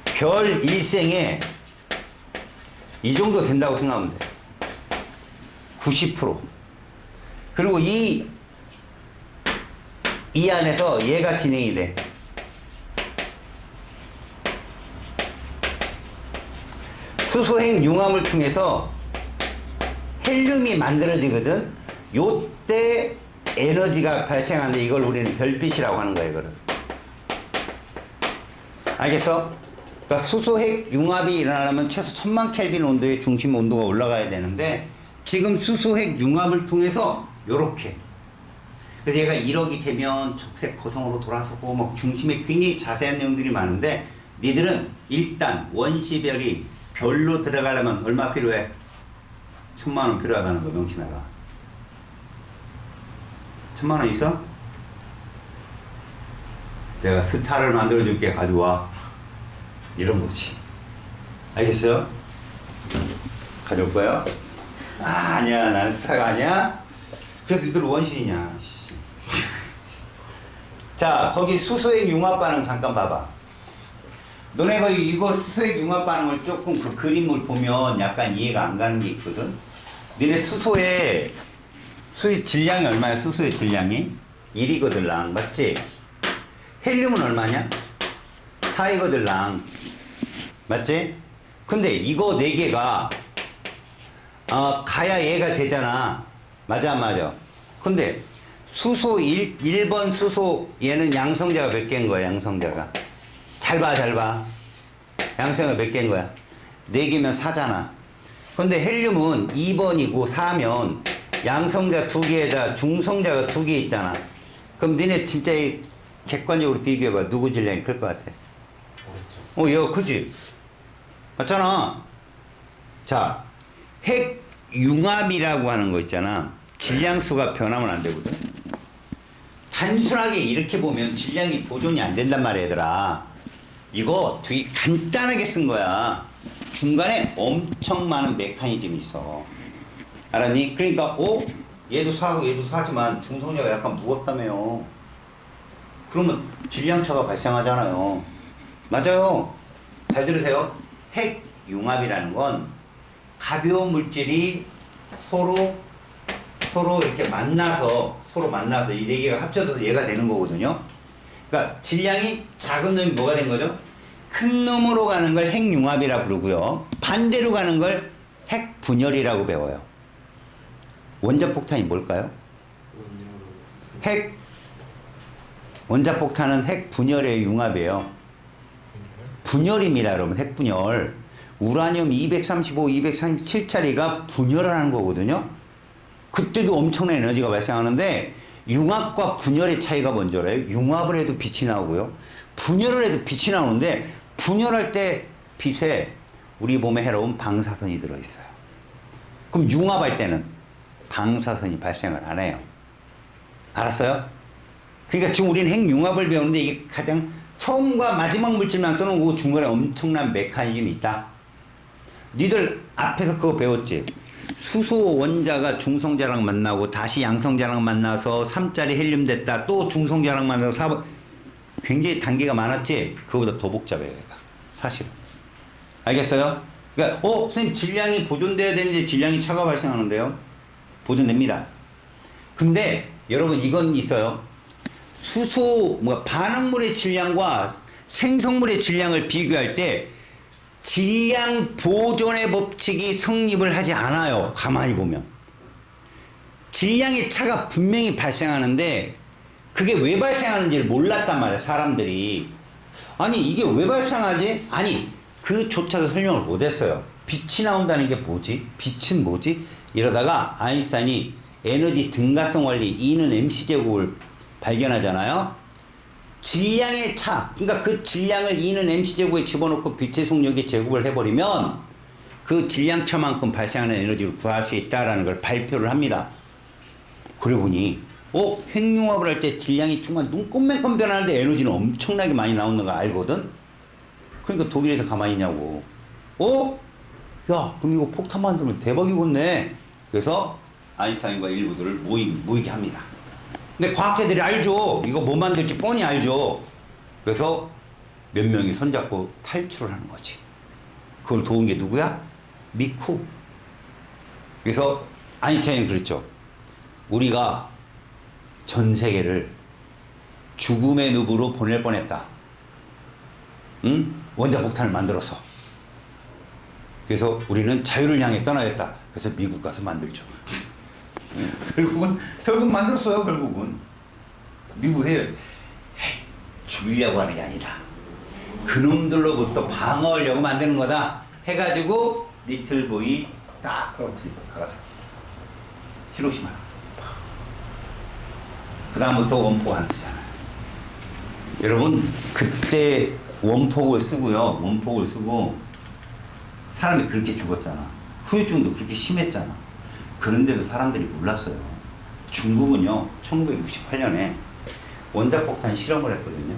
Speaker 1: 별 일생에 이 정도 된다고 생각하면 돼. 90%. 그리고 이 안에서 얘가 진행이 돼. 수소핵 융합을 통해서 헬륨이 만들어지거든. 요때 에너지가 발생하는데 이걸 우리는 별빛이라고 하는 거예요. 이거를. 알겠어? 그러니까 수소핵 융합이 일어나려면 최소 1000만 켈빈 온도의 중심 온도가 올라가야 되는데 지금 수소핵 융합을 통해서 요렇게. 그래서 얘가 1억이 되면 적색 거성으로 돌아서고 막 중심에 굉장히 자세한 내용들이 많은데 니들은 일단 원시별이 별로 들어가려면 얼마 필요해? 1000만 원 필요하다는 거 명심해라. 1000만 원 있어? 내가 스타를 만들어줄게. 가져와. 이런 거지. 알겠어요? 가져올 거야? 아니야. 나는 스타가 아니야? 그래서 니들 원신이냐. 자, 거기 수소액 융합 반응 잠깐 봐봐. 너네가 이거 수소액 융합 반응을 조금 그 그림을 보면 약간 이해가 안 가는 게 있거든. 너네 수소의 질량이 얼마야? 수소의 질량이 1이거들랑 맞지? 헬륨은 얼마냐? 4이거들랑 맞지? 근데 이거 4개가 가야 얘가 되잖아. 맞아 안 맞아? 근데 수소 1번 수소 얘는 양성자가 몇 개인 거야? 양성자가 잘 봐. 양성자가 몇 개인 거야? 4개면 4잖아. 근데 헬륨은 2번이고 4면 양성자 2개에다 중성자가 2개 있잖아. 그럼 니네 진짜 객관적으로 비교해봐. 누구 질량이 클 것 같아? 얘가 크지? 맞잖아. 자, 핵 융합이라고 하는 거 있잖아. 질량수가 변하면 안 되거든. 단순하게 이렇게 보면 질량이 보존이 안 된단 말이야, 얘들아. 이거 되게 간단하게 쓴 거야. 중간에 엄청 많은 메커니즘이 있어. 알았니? 그러니까 얘도 4고 얘도 4지만 중성자가 약간 무겁다며요. 그러면 질량차가 발생하잖아요. 맞아요. 잘 들으세요. 핵 융합이라는 건 가벼운 물질이 서로 이렇게 만나서 이 4개가 합쳐져서 얘가 되는 거거든요. 그러니까 질량이 작은 놈이 뭐가 된 거죠? 큰 놈으로 가는 걸 핵융합이라 부르고요. 반대로 가는 걸 핵분열이라고 배워요. 원자폭탄이 뭘까요? 원자폭탄은 핵분열의 융합이에요. 분열입니다, 여러분. 핵분열. 우라늄 235, 237짜리가 분열을 하는 거거든요. 그때도 엄청난 에너지가 발생하는데 융합과 분열의 차이가 뭔지 알아요? 융합을 해도 빛이 나오고요. 분열을 해도 빛이 나오는데 분열할 때 빛에 우리 몸에 해로운 방사선이 들어있어요. 그럼 융합할 때는 방사선이 발생을 안 해요. 알았어요? 그러니까 지금 우리는 핵융합을 배우는데 이게 가장 처음과 마지막 물질만 써놓고 중간에 엄청난 메커니즘이 있다. 니들 앞에서 그거 배웠지? 수소 원자가 중성자랑 만나고 다시 양성자랑 만나서 3짜리 헬륨 됐다. 또 중성자랑 만나서 4번. 굉장히 단계가 많았지? 그거보다 더 복잡해요, 얘가. 사실은. 알겠어요? 그러니까 선생님 질량이 보존돼야 되는데 질량이 차가 발생하는데요. 보존됩니다. 근데 여러분 이건 있어요. 반응물의 질량과 생성물의 질량을 비교할 때 질량 보존의 법칙이 성립을 하지 않아요. 가만히 보면. 질량의 차가 분명히 발생하는데 그게 왜 발생하는지를 몰랐단 말이에요. 사람들이. 아니 이게 왜 발생하지? 아니 그조차도 설명을 못했어요. 빛이 나온다는 게 뭐지? 빛은 뭐지? 이러다가 아인슈타인이 에너지 등가성 원리 E는 mc제곱을 발견하잖아요. 질량의 차, 그러니까 그 질량을 E는 mc제곱에 집어넣고 빛의 속력에 제곱을 해버리면 그 질량차만큼 발생하는 에너지를 구할 수 있다라는 걸 발표를 합니다. 그러고 보니 핵융합을 할 때 질량이 정말 눈꽃만큼 변하는데 에너지는 엄청나게 많이 나오는 거 알거든? 그러니까 독일에서 가만히 있냐고. 야, 그럼 이거 폭탄 만들면 대박이겠네. 그래서 아인슈타인과 일부들을 모이게 합니다. 근데 과학자들이 알죠. 이거 뭐 만들지 뻔히 알죠. 그래서 몇 명이 손잡고 탈출을 하는 거지. 그걸 도운 게 누구야? 미쿠. 그래서 아인슈타인은 그랬죠. 우리가 전 세계를 죽음의 늪으로 보낼 뻔했다. 응? 원자폭탄을 만들어서. 그래서 우리는 자유를 향해 떠나겠다. 그래서 미국 가서 만들죠. 결국 만들었어요. 결국은 미국 해요. 죽이려고 하는 게 아니라 그놈들로부터 방어하려고 만드는 거다 해가지고 리틀보이 딱 떨어뜨리고 나가서 히로시마. 그 다음부터 원폭 안 쓰잖아요. 여러분 그때 원폭을 쓰고요. 원폭을 쓰고 사람이 그렇게 죽었잖아. 후유증도 그렇게 심했잖아. 그런데도 사람들이 몰랐어요. 중국은요 1968년에 원자폭탄 실험을 했거든요.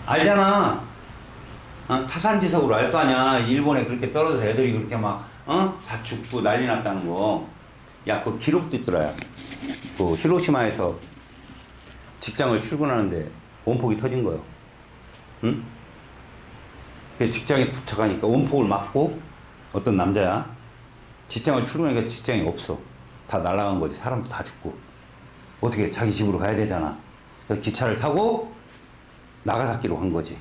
Speaker 1: 알잖아. 타산지석으로 알 거 아니야. 일본에 그렇게 떨어져서 애들이 그렇게 막 다 죽고 난리 났다는 거. 야, 그 기록도 있더라. 그 히로시마에서 직장을 출근하는데 원폭이 터진 거예요. 응? 그 직장에 도착하니까 원폭을 맞고 어떤 남자야. 직장을 출근하니까 직장이 없어. 다 날아간 거지. 사람도 다 죽고. 어떻게 자기 집으로 가야 되잖아. 그래서 기차를 타고 나가사키로 간 거지.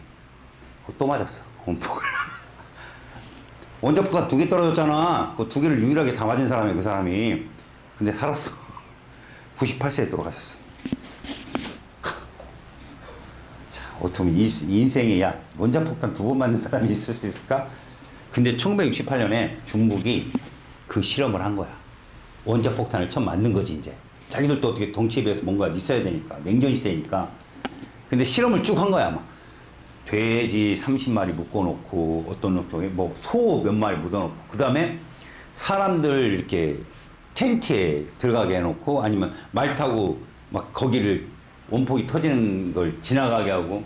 Speaker 1: 또 맞았어. 원폭을. 원자폭탄 2개 떨어졌잖아. 그 2개를 유일하게 다 맞은 사람이 그 사람이. 근데 살았어. 98세에 돌아가셨어. 자, 어떻게 보면 이 인생에 야 원자폭탄 2번 맞는 사람이 있을 수 있을까? 근데 1968년에 중국이 그 실험을 한 거야. 원자폭탄을 처음 만든 거지 이제. 자기들도 어떻게 덩치에 비해서 뭔가 있어야 되니까. 냉전이 세니까. 근데 실험을 쭉 한 거야 막. 돼지 30마리 묶어놓고 어떤 놈에 뭐 소 몇 마리 묻어놓고 그 다음에 사람들 이렇게 텐트에 들어가게 해놓고 아니면 말 타고 막 거기를 원폭이 터지는 걸 지나가게 하고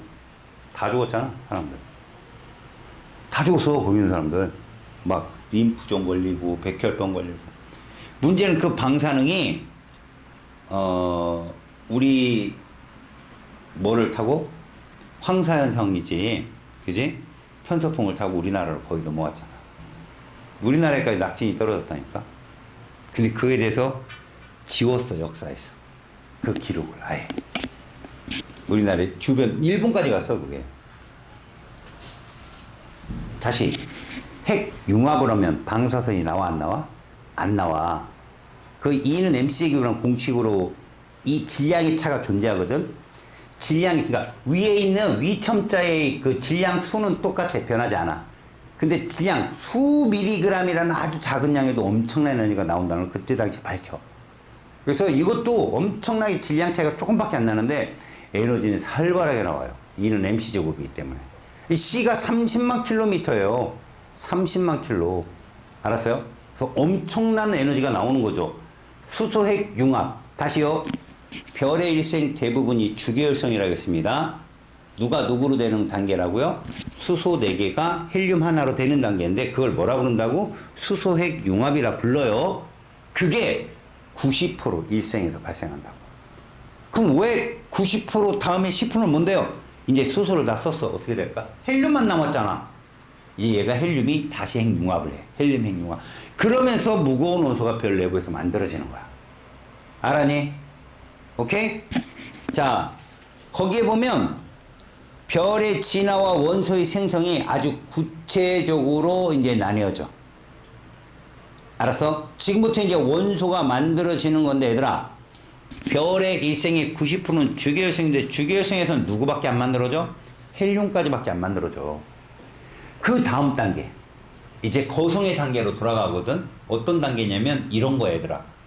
Speaker 1: 다 죽었잖아 사람들. 다 죽었어 거기 있는 사람들. 막 림프종 걸리고 백혈병 걸리고. 문제는 그 방사능이 우리 뭐를 타고 황사현상이지, 그지? 편서풍을 타고 우리나라로 거의 넘어왔잖아. 우리나라에까지 낙진이 떨어졌다니까. 근데 그에 대해서 지웠어 역사에서 그 기록을 아예. 우리나라 주변 일본까지 갔어 그게. 다시 핵 융합을 하면 방사선이 나와 안 나와? 안 나와. 그 E는 mc제곱이랑 공식으로 이 질량의 차가 존재하거든. 질량이, 그러니까 위에 있는 위첨자의 그 질량 수는 똑같아. 변하지 않아. 근데 질량 수 밀리그램이라는 아주 작은 양에도 엄청난 에너지가 나온다는 걸 그때 당시 밝혀. 그래서 이것도 엄청나게 질량 차이가 조금밖에 안 나는데 에너지는 살벌하게 나와요. E는 mc제곱이기 때문에. 이 C가 30만 킬로미터예요. 30만 킬로. 알았어요? 그래서 엄청난 에너지가 나오는 거죠. 수소핵 융합. 다시요. 별의 일생 대부분이 주계열성이라고 했습니다. 누가 누구로 되는 단계라고요? 수소 4개가 헬륨 하나로 되는 단계인데 그걸 뭐라 부른다고? 수소핵 융합이라 불러요. 그게 90% 일생에서 발생한다고. 그럼 왜 90% 다음에 10%는 뭔데요? 이제 수소를 다 썼어. 어떻게 될까? 헬륨만 남았잖아. 이제 얘가 헬륨이 다시 핵융합을 해. 헬륨 핵융합. 그러면서 무거운 원소가 별 내부에서 만들어지는 거야. 알았니? 오케이? 자, 거기에 보면 별의 진화와 원소의 생성이 아주 구체적으로 이제 나뉘어져. 알았어? 지금부터 이제 원소가 만들어지는 건데 얘들아, 별의 일생의 90%는 주계열성인데 주계열성에서는 누구밖에 안 만들어져? 헬륨까지밖에 안 만들어져. 그 다음 단계, 이제 거성의 단계로 돌아가거든. 어떤 단계냐면 이런 거야 얘들아.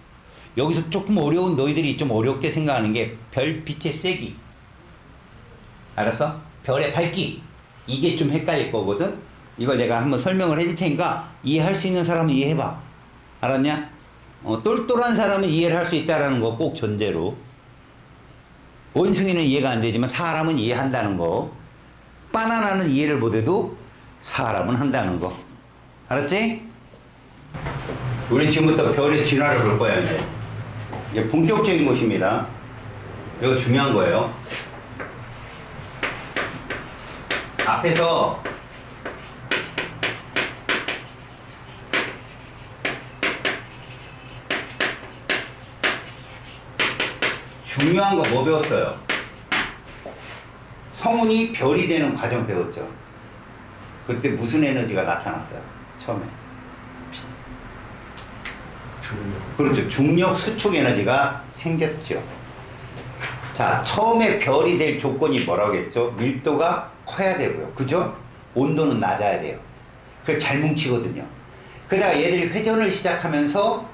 Speaker 1: 여기서 조금 어려운, 너희들이 좀 어렵게 생각하는 게 별빛의 세기. 알았어? 별의 밝기. 이게 좀 헷갈릴 거거든. 이걸 내가 한번 설명을 해줄 테니까 이해할 수 있는 사람은 이해해봐. 알았냐? 똘똘한 사람은 이해를 할 수 있다는 거 꼭 전제로. 원숭이는 이해가 안 되지만 사람은 이해한다는 거. 바나나는 이해를 못해도 사람은 한다는 거. 알았지? 우리 지금부터 별의 진화를 볼 거야 이제. 이게 본격적인 것입니다. 이거 중요한 거예요. 앞에서 중요한 거 뭐 배웠어요? 성운이 별이 되는 과정 배웠죠. 그때 무슨 에너지가 나타났어요? 처음에.
Speaker 2: 중력.
Speaker 1: 그렇죠. 중력 수축 에너지가 생겼죠. 자, 처음에 별이 될 조건이 뭐라고 했죠? 밀도가 커야 되고요. 그죠? 온도는 낮아야 돼요. 그래서 잘 뭉치거든요. 그러다가 얘들이 회전을 시작하면서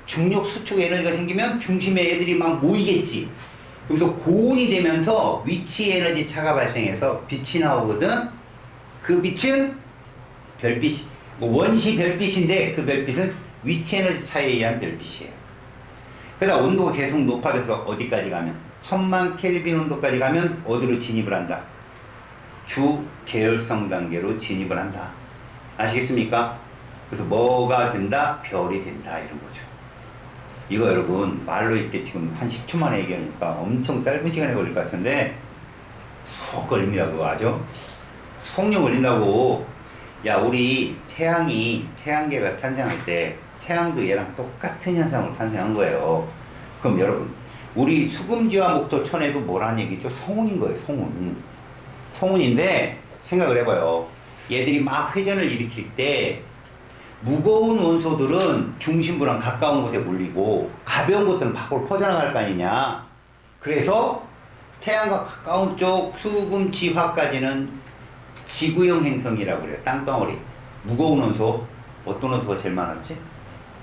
Speaker 1: 중력 수축 에너지가 생기면 중심에 애들이 막 모이겠지. 그래서 고온이 되면서 위치 에너지 차가 발생해서 빛이 나오거든. 그 빛은 별빛, 원시 별빛인데 그 별빛은 위치 에너지 차에 의한 별빛이에요. 그러다 온도가 계속 높아져서 어디까지 가면 1000만 켈빈 온도까지 가면 어디로 진입을 한다? 주 계열성 단계로 진입을 한다. 아시겠습니까? 그래서 뭐가 된다? 별이 된다. 이런 거죠. 이거 여러분 말로 이렇게 지금 한 10초 만에 얘기하니까 엄청 짧은 시간에 걸릴 것 같은데 속 걸립니다. 그거 아죠? 속력 걸린다고. 야, 우리 태양계가 탄생할 때 태양도 얘랑 똑같은 현상으로 탄생한 거예요. 그럼 여러분, 우리 수금지와 목토천에도 뭐라는 얘기죠? 성운인 거예요. 성운인데 생각을 해봐요. 얘들이 막 회전을 일으킬 때 무거운 원소들은 중심부랑 가까운 곳에 몰리고 가벼운 것들은 밖으로 퍼져나갈 거 아니냐. 그래서 태양과 가까운 쪽 수금지화까지는 지구형 행성이라고 그래요. 땅덩어리. 무거운 원소. 어떤 원소가 제일 많았지?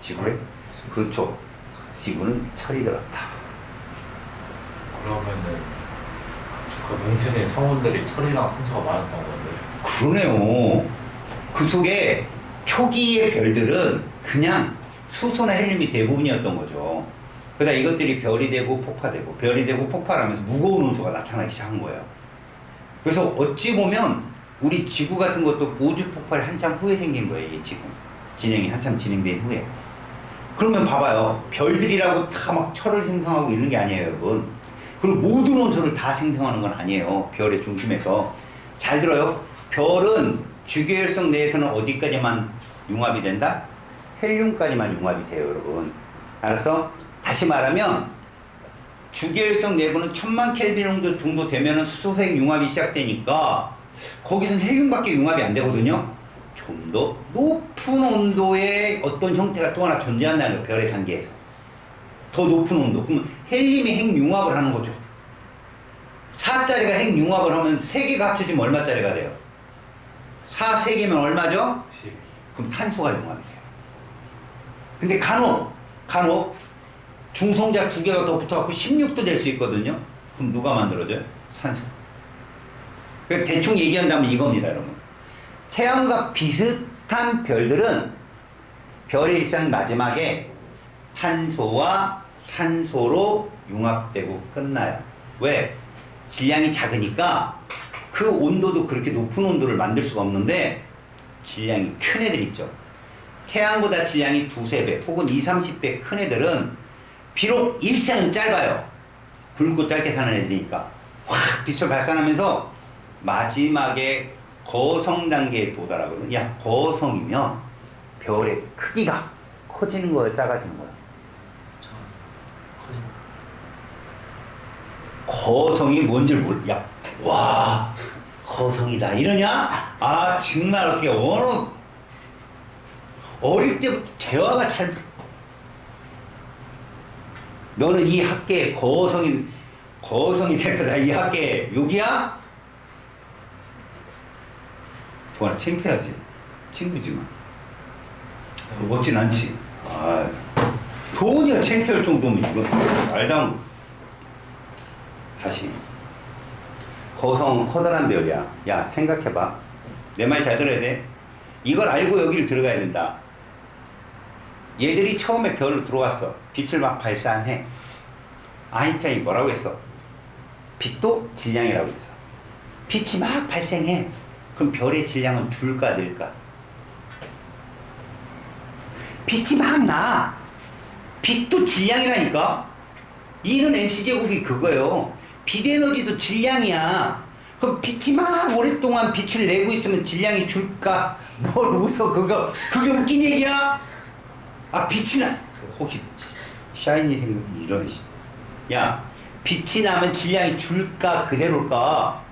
Speaker 1: 지구에? 그렇죠. 지구는 철이 들었다.
Speaker 2: 그러면은 그 뭉쳐진 성운들이 철이랑 산소가 많았던 건데.
Speaker 1: 그러네요. 그 속에 초기의 별들은 그냥 수소나 헬륨이 대부분이었던 거죠. 그러다 이것들이 별이 되고 폭파되고 별이 되고 폭발하면서 무거운 원소가 나타나기 시작한 거예요. 그래서 어찌 보면 우리 지구 같은 것도 우주 폭발이 한참 후에 생긴 거예요. 이게 지금 진행이 한참 진행된 후에. 그러면 봐봐요. 별들이라고 다 막 철을 생성하고 있는 게 아니에요, 여러분. 그리고 모든 원소를 다 생성하는 건 아니에요. 별의 중심에서. 잘 들어요. 별은 주계열성 내에서는 어디까지만 융합이 된다? 헬륨까지만 융합이 돼요, 여러분. 알았어? 다시 말하면 주계열성 내부는 1000만 켈빈 정도 되면은 수소핵 융합이 시작되니까 거기서는 헬륨밖에 융합이 안 되거든요. 좀 더 높은 온도의 어떤 형태가 또 하나 존재한다는 거예요, 별의 단계에서. 더 높은 온도. 그러면 헬륨이 핵융합을 하는 거죠. 4짜리가 핵융합을 하면 3개가 합쳐지면 얼마짜리가 돼요? 4, 3개면 얼마죠?
Speaker 2: 12.
Speaker 1: 그럼 탄소가 융합이 돼요. 근데 간혹 중성자 2개가 더 붙어갖고 16도 될 수 있거든요. 그럼 누가 만들어져요? 산소. 그러니까 대충 얘기한다면 이겁니다, 여러분. 태양과 비슷한 별들은 별의 일상 마지막에 탄소와 산소로 융합되고 끝나요. 왜? 질량이 작으니까 그 온도도 그렇게 높은 온도를 만들 수가 없는데 질량이 큰 애들 있죠. 태양보다 질량이 2~3배 혹은 20~30배 큰 애들은 비록 일생은 짧아요. 굵고 짧게 사는 애들이니까 확 빛을 발산하면서 마지막에 거성 단계에 도달하거든. 야, 거성이면 별의 크기가 커지는 거야, 작아지는 거야? 거성이 뭔지를 야, 와, 거성이다 이러냐? 아, 정말 어떻게 어릴 때부터 대화가 잘. 너는 이 학계에 거성이 될 거다. 이 학계에 여기야? 동아나 창피하지. 친구지만 멋진 않지. 아, 도저히 창피할 정도면 이건 말당. 다시 거성 커다란 별이야. 야, 생각해봐. 내 말 잘 들어야 돼. 이걸 알고 여기를 들어가야 된다. 얘들이 처음에 별로 들어왔어. 빛을 막 발산해. 아인슈타인이 뭐라고 했어? 빛도 질량이라고 했어. 빛이 막 발생해. 그럼 별의 질량은 줄까 늘까? 빛이 막 나. 빛도 질량이라니까. E는 mc제곱이 그거예요. 빛에너지도 질량이야. 그럼 빛이 막 오랫동안 빛을 내고 있으면 질량이 줄까? 뭘 웃어 그거. 그게 웃긴 얘기야? 아 빛이 나. 혹시 샤이니 생각 이런 야 빛이 나면 질량이 줄까 그대로일까?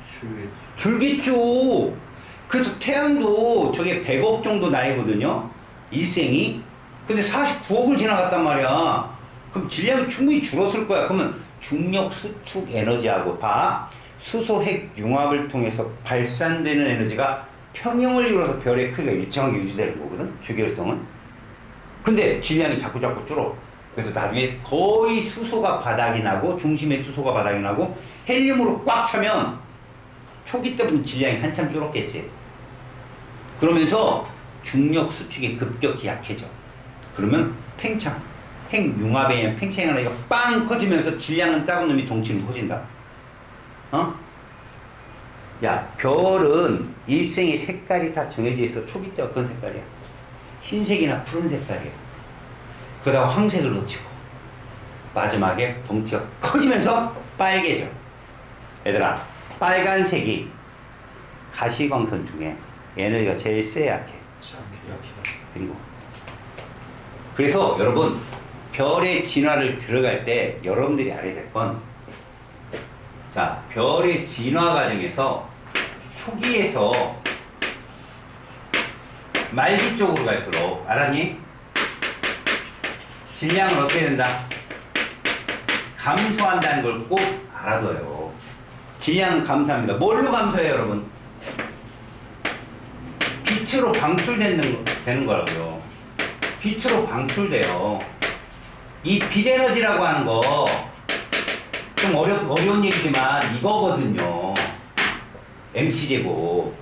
Speaker 1: 줄겠죠. 그래서 태양도 저게 100억 정도 나이거든요. 일생이. 근데 49억을 지나갔단 말이야. 그럼 질량이 충분히 줄었을 거야. 그러면 중력 수축 에너지하고 봐. 수소 핵 융합을 통해서 발산되는 에너지가 평형을 이루어서 별의 크기가 일정하게 유지되는 거거든. 주결성은. 근데 질량이 자꾸 줄어. 그래서 나중에 거의 수소가 바닥이 나고 중심의 수소가 바닥이 나고 헬륨으로 꽉 차면 초기 때부터 질량이 한참 줄었겠지. 그러면서 중력 수축이 급격히 약해져. 그러면 팽창, 핵융합에 의한 팽창 에너지가 빵 커지면서 질량은 작은 놈이 덩치는 커진다. 어? 야, 별은 일생의 색깔이 다 정해져 있어. 초기 때 어떤 색깔이야? 흰색이나 푸른 색깔이야. 그러다가 황색을 놓치고 마지막에 덩치가 커지면서 빨개져. 얘들아, 빨간색이 가시광선 중에 에너지가 제일 세 약해. 그리고 그래서 여러분 별의 진화를 들어갈 때 여러분들이 알아야 될 건 자, 별의 진화 과정에서 초기에서 말기 쪽으로 갈수록 알았니? 질량은 어떻게 된다? 감소한다는 걸 꼭 알아둬요. 질량은 감소합니다. 뭘로 감소해요, 여러분? 빛으로 방출되는 거라고요. 빛으로 방출돼요. 이 빛에너지라고 하는 거 좀 어려운 얘기지만 이거거든요. mc제곱.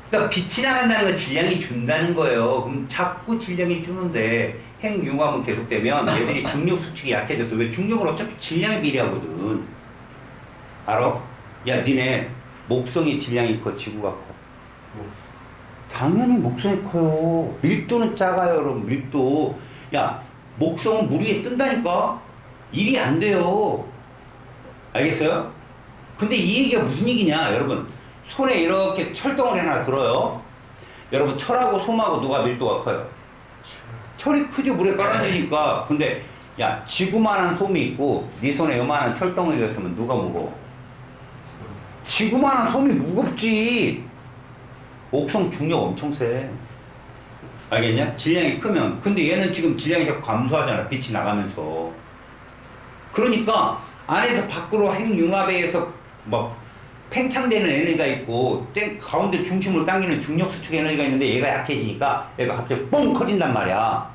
Speaker 1: 그러니까 빛이 나간다는 건 질량이 준다는 거예요. 그럼 자꾸 질량이 주는데 핵융합은 계속되면 얘들이 중력 수축이 약해졌어. 왜? 중력은 어차피 질량에 비례하거든. 알아? 야, 니네 목성이 질량이 커, 지구가 커? 당연히 목성이 커요. 밀도는 작아요, 여러분. 밀도. 야, 목성은 물 위에 뜬다니까? 일이 안 돼요. 알겠어요? 근데 이 얘기가 무슨 얘기냐, 여러분. 손에 이렇게 철덩어리 하나 들어요. 여러분, 철하고 솜하고 누가 밀도가 커요? 철이 크죠, 물에 깔아주니까. 근데, 야, 지구만한 솜이 있고, 네 손에 요만한 철덩어리가 있으면 누가 무거워? 지구만한 솜이 무겁지. 목성 중력 엄청 세. 알겠냐? 질량이 크면. 근데 얘는 지금 질량이 자꾸 감소하잖아. 빛이 나가면서. 그러니까 안에서 밖으로 핵융합에 의해서 막 팽창되는 에너지가 있고 가운데 중심으로 당기는 중력 수축 에너지가 있는데 얘가 약해지니까 얘가 갑자기 뻥 커진단 말이야.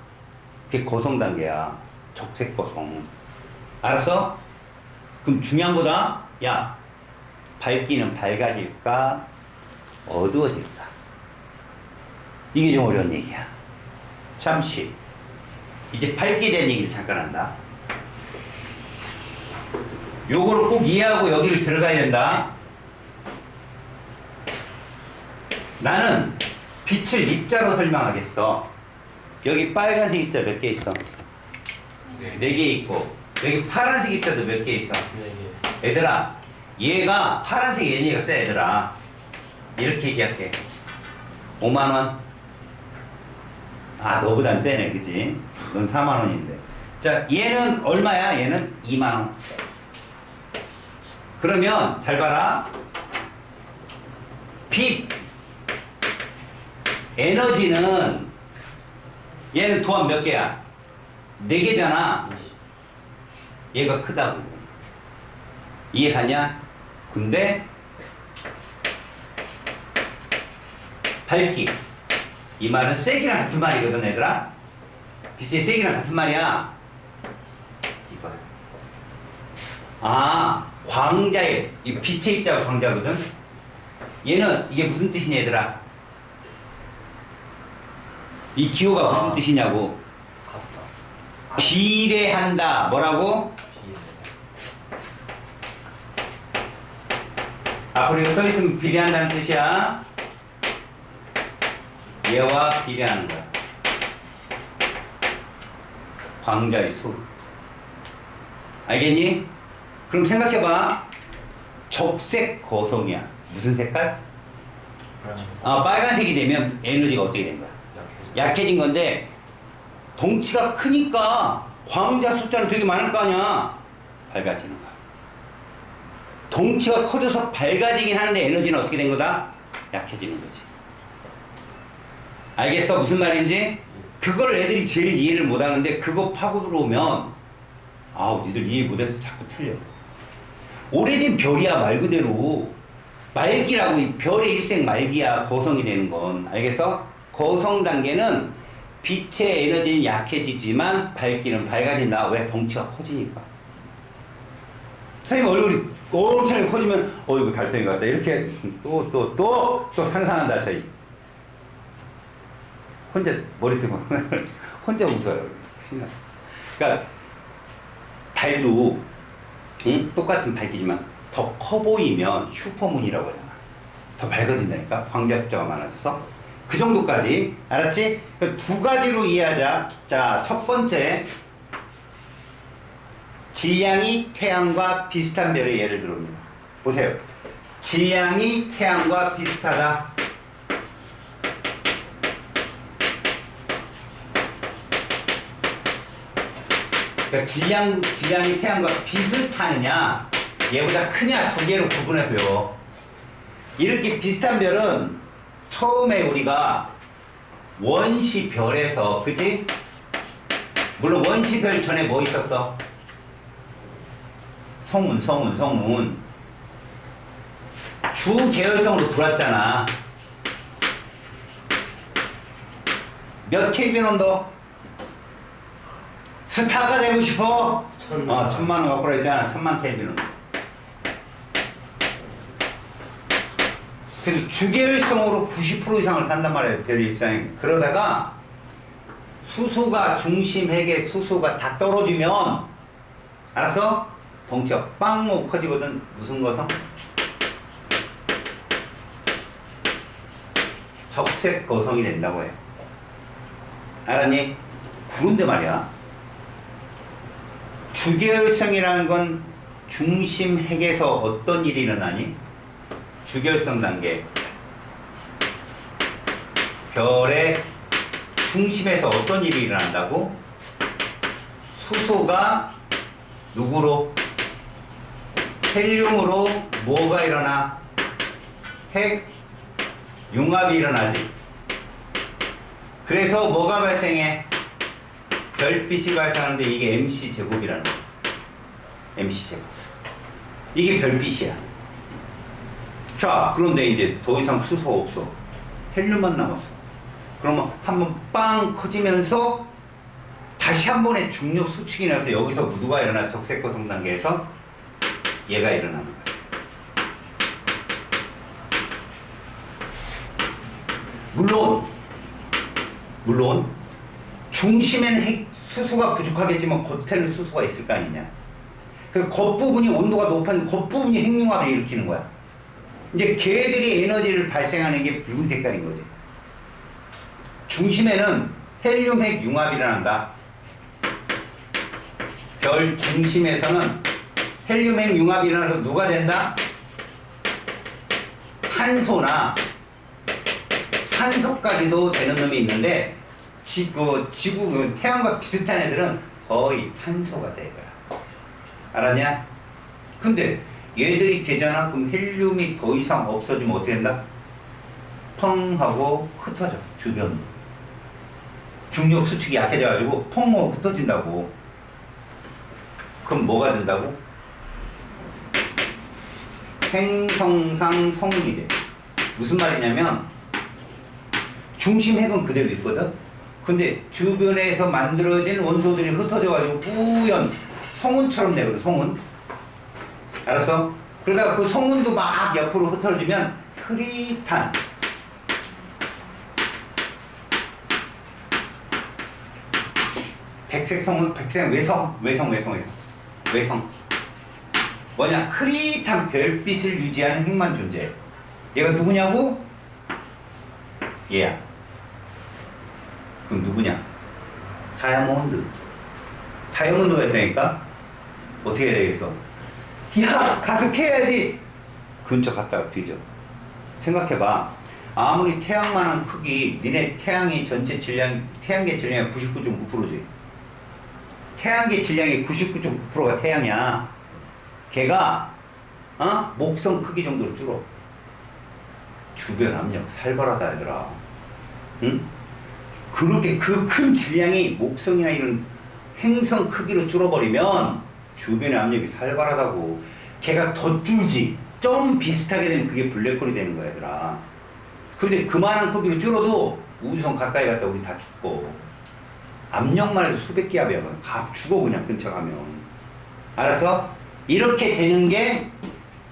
Speaker 1: 그게 거성 단계야. 적색 거성. 알았어? 그럼 중요한 거다. 야, 밝기는 밝아질까? 어두워질까? 이게 좀 어려운 얘기야. 잠시. 이제 밝기에 대한 얘기를 잠깐 한다. 요거를 꼭 이해하고 여기를 들어가야 된다. 나는 빛을 입자로 설명하겠어. 여기 빨간색 입자 몇 개 있어? 네 개 있고, 여기 파란색 입자도 몇 개 있어? 얘들아, 얘가 파란색 에너지가 세, 얘들아. 이렇게 얘기할게. 5만원. 아, 너보단 세네, 그치? 넌 4만원인데. 자, 얘는 얼마야? 얘는 2만원. 그러면, 잘 봐라. 빛, 에너지는, 얘는 도합 몇 개야? 4개잖아. 얘가 크다고. 이해하냐? 근데, 밝기. 이 말은 세기랑 같은 말이거든, 얘들아. 빛의 세기랑 같은 말이야. 이거야. 아, 광자의, 이 빛의 입자가 광자거든? 얘는, 이게 무슨 뜻이냐, 얘들아? 이 기호가 무슨 뜻이냐고. 비례한다. 뭐라고? 앞으로 이거 써있으면 비례한다는 뜻이야. 얘와 비례하는 거야. 광자의 수. 알겠니? 그럼 생각해봐. 적색 거성이야. 무슨 색깔? 빨간색이 되면 에너지가 어떻게 된 거야? 약해진 건데, 덩치가 크니까 광자 숫자는 되게 많을 거 아니야. 밝아지는 거야. 덩치가 커져서 밝아지긴 하는데 에너지는 어떻게 된 거다? 약해지는 거지. 알겠어? 무슨 말인지? 그걸 애들이 제일 이해를 못 하는데, 그거 파고 들어오면 니들 이해 못해서 자꾸 틀려. 오래된 별이야. 말 그대로 말기라고. 이 별의 일생 말기야. 거성이 되는 건. 알겠어? 거성 단계는 빛의 에너지는 약해지지만 밝기는 밝아진다. 왜? 덩치가 커지니까. 선생님 얼굴이 엄청 커지면 이거 달덩이 같다. 이렇게 또 상상한다. 저희 혼자 머리 쓰고 혼자 웃어요. 그러니까 달도 똑같은 밝기지만 더 커 보이면 슈퍼문이라고 하잖아. 더 밝아진다니까. 광자 숫자가 많아져서. 그 정도까지. 알았지? 두 가지로 이해하자. 자, 첫 번째. 질량이 태양과 비슷한 별의 예를 들어봅니다. 보세요. 질량이 태양과 비슷하다. 그러니까 질량이 태양과 비슷하느냐, 얘보다 크냐, 두 개로 구분해서요. 이렇게 비슷한 별은 처음에 우리가 원시별에서, 그치? 물론 원시별 전에 뭐 있었어? 성운. 주계열성으로 들어왔잖아. 몇 켈빈 온도? 스타가 되고 싶어? 1000만 원 갖고 그랬잖아. 1000만 켈빈 온도. 그래서 주계열성으로 90% 이상을 산단 말이에요. 별 일상에. 그러다가 수소가 중심 핵에 수소가 다 떨어지면, 알았어? 덩치가 빵 커지거든. 무슨 거성? 적색 거성이 된다고 해. 알았니? 그런데 말이야. 주계열성이라는 건 중심 핵에서 어떤 일이 일어나니? 주계열성 단계. 별의 중심에서 어떤 일이 일어난다고? 수소가 누구로? 헬륨으로 뭐가 일어나? 핵 융합이 일어나지. 그래서 뭐가 발생해? 별빛이 발생하는데 이게 MC 제곱이라는 거야. MC 제곱. 이게 별빛이야. 자, 그런데 이제 더 이상 수소가 없어. 헬륨만 남았어. 그러면 한번 빵 커지면서 다시 한 번의 중력 수축이 나서 여기서 누가 일어나? 적색거성 단계에서 얘가 일어나는 거야. 물론 중심에는 수소가 부족하겠지만 겉에는 수소가 있을 거 아니냐. 그 겉부분이 온도가 높은 겉부분이 핵융합을 일으키는 거야. 이제 걔들이 에너지를 발생하는 게 붉은 색깔인 거지. 중심에는 헬륨 핵 융합이 일어난다. 별 중심에서는 헬륨 핵 융합이 일어나서 누가 된다? 탄소나 산소까지도 되는 놈이 있는데 지구 태양과 비슷한 애들은 거의 탄소가 돼요. 알았냐? 근데 얘들이 되잖아. 그럼 헬륨이 더 이상 없어지면 어떻게 된다? 펑 하고 흩어져. 주변 중력 수축이 약해져가지고 펑 하고 흩어진다고. 그럼 뭐가 된다고? 행성상 성운이 돼. 무슨 말이냐면 중심 핵은 그대로 있거든. 근데 주변에서 만들어진 원소들이 흩어져가지고 뿌연 성운처럼 되거든. 성운. 알았어? 그러다가 그 성운도 막 옆으로 흩어지면 흐릿한 백색 성운, 백색 외성. 뭐냐? 흐릿한 별빛을 유지하는 핵만 존재해. 얘가 누구냐고? 얘야. 그럼 누구냐? 다이아몬드가 있다니까? 어떻게 해야 되겠어? 야, 가서 캐야지. 근처 갔다가 뒤져. 생각해봐. 아무리 태양만한 크기, 니네 태양의 전체 질량, 태양계 질량이 99.9%지. 태양계 질량의 99.9%가 태양이야. 걔가 목성 크기 정도로 줄어. 주변 압력 살벌하다 얘들아. 응? 그렇게 그 큰 질량이 목성이나 이런 행성 크기로 줄어버리면 주변의 압력이 살벌하다고. 걔가 더 줄지. 좀 비슷하게 되면 그게 블랙홀이 되는 거야 얘들아. 그런데 그만한 크기로 줄어도 우주선 가까이 갔다 우리 다 죽고. 압력만 해도 수백 기압이야. 죽어 그냥 근처 가면. 알았어? 이렇게 되는 게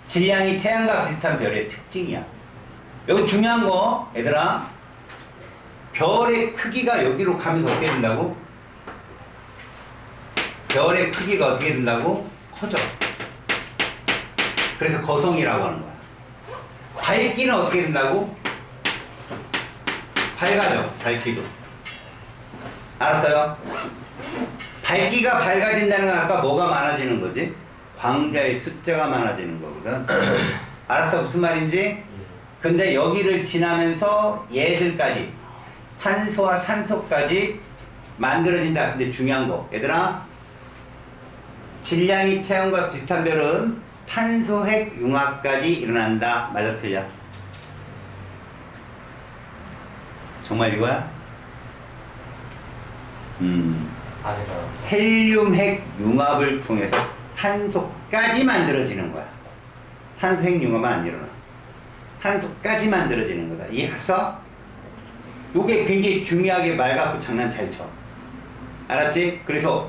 Speaker 1: 질량이 태양과 비슷한 별의 특징이야. 여기 중요한 거 얘들아, 별의 크기가 여기로 가면서 어떻게 된다고? 별의 크기가 어떻게 된다고? 커져. 그래서 거성이라고 하는 거야. 밝기는 어떻게 된다고? 밝아져. 밝기도. 알았어요? 밝기가 밝아진다는 건 아까 뭐가 많아지는 거지? 광자의 숫자가 많아지는 거거든. 알았어? 무슨 말인지? 근데 여기를 지나면서 얘들까지, 탄소와 산소까지 만들어진다. 근데 중요한 거 얘들아, 질량이 태양과 비슷한 별은 탄소 핵 융합까지 일어난다. 맞아 틀려? 정말 이거야?
Speaker 2: 아니요.
Speaker 1: 헬륨 핵 융합을 통해서 탄소까지 만들어지는 거야. 탄소 핵 융합은 안 일어나. 탄소까지 만들어지는 거다. 이해했어? 요게 굉장히 중요하게 말 갖고 장난 잘 쳐. 알았지? 그래서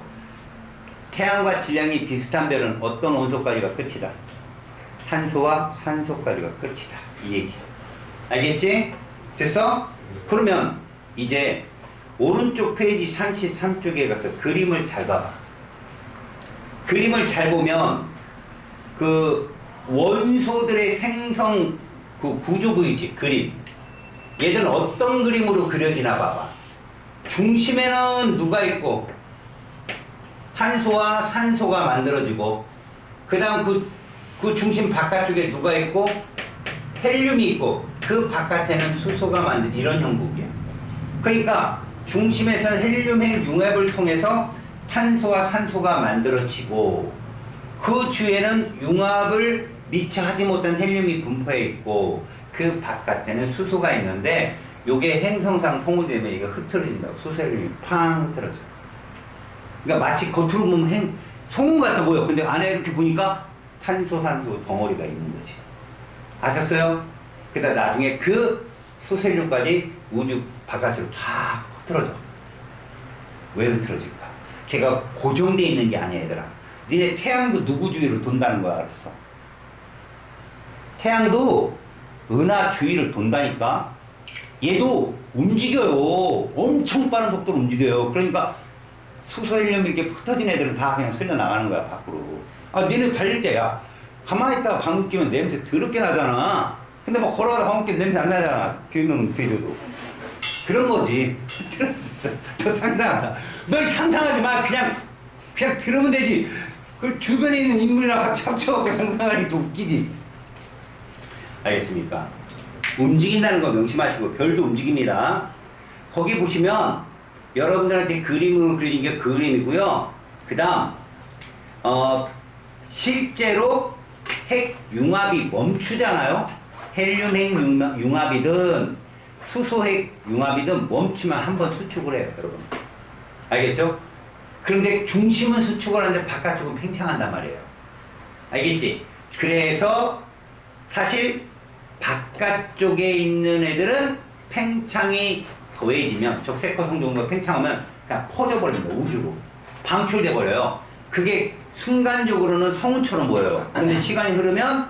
Speaker 1: 태양과 질량이 비슷한 별은 어떤 원소까지가 끝이다. 탄소와 산소까지가 끝이다. 이 얘기야. 알겠지? 됐어? 그러면 이제 오른쪽 페이지 33쪽에 가서 그림을 잘 봐봐. 그림을 잘 보면 그 원소들의 생성 그 구조 보이지? 그림. 얘들은 어떤 그림으로 그려지나 봐봐. 중심에는 누가 있고 탄소와 산소가 만들어지고, 그 다음 그 중심 바깥쪽에 누가 있고 헬륨이 있고, 그 바깥에는 수소가 만든 이런 형국이야. 그러니까 중심에서 헬륨 핵 융합을 통해서 탄소와 산소가 만들어지고, 그 주위에는 융합을 미처 하지 못한 헬륨이 분포해 있고, 그 바깥에는 수소가 있는데, 요게 행성상 소모되면 이거 흐트러진다고. 수소 헬륨이 팡 흐트러져. 그러니까 마치 겉으로 보면 소문 같아 보여. 근데 안에 이렇게 보니까 탄소, 산소 덩어리가 있는 거지. 아셨어요? 그러다 나중에 그 수소 헬륨까지 우주 바깥으로 쫙 흐트러져. 왜 흐트러질까? 걔가 고정되어 있는 게 아니야 얘들아. 니네 태양도 누구 주위로 돈다는 거야. 알았어? 태양도 은하 주위를 돈다니까. 얘도 움직여요. 엄청 빠른 속도로 움직여요. 그러니까 수소 헬륨이 이렇게 흩어진 애들은 다 그냥 쓸려 나가는 거야 밖으로. 아, 니네 달릴 때야 가만히 있다가 방귀 끼면 냄새 더럽게 나잖아. 근데 막 걸어가다 방귀 끼면 냄새 안 나잖아. 뒤에는 뒤져도. 그런 거지. 더 상상하다. 너 상상하지 마. 그냥 들으면 되지. 그걸 주변에 있는 인물이랑 같이 합쳐갖고 상상하니까 웃기지. 알겠습니까? 움직인다는 거 명심하시고, 별도 움직입니다. 거기 보시면 여러분들한테 그림으로 그려진 게 그림이고요. 그 다음 실제로 핵 융합이 멈추잖아요. 헬륨 핵 융합이든 수소 핵 융합이든 멈추면 한번 수축을 해요. 여러분 알겠죠? 그런데 중심은 수축을 하는데 바깥쪽은 팽창한단 말이에요. 알겠지? 그래서 사실 바깥쪽에 있는 애들은 팽창이 더해지면, 적색거성 정도가 팽창하면 그냥 퍼져버립니다. 우주로 방출돼 버려요. 그게 순간적으로는 성운처럼 보여요. 근데 시간이 흐르면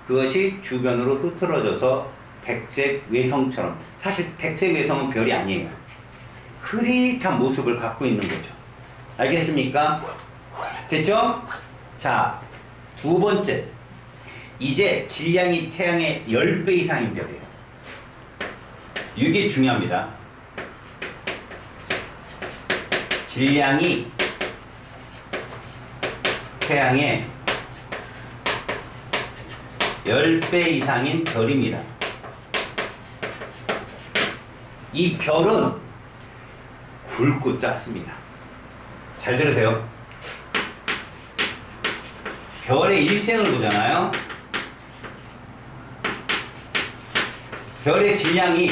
Speaker 1: 그것이 주변으로 흐트러져서 백색 외성처럼, 사실 백색 외성은 별이 아니에요. 흐릿한 모습을 갖고 있는 거죠. 알겠습니까? 됐죠? 자, 두 번째, 이제 질량이 태양의 10배 이상인 별이에요. 이게 중요합니다. 질량이 태양의 10배 이상인 별입니다. 이 별은 굵고 작습니다. 잘 들으세요. 별의 일생을 보잖아요. 별의 질량이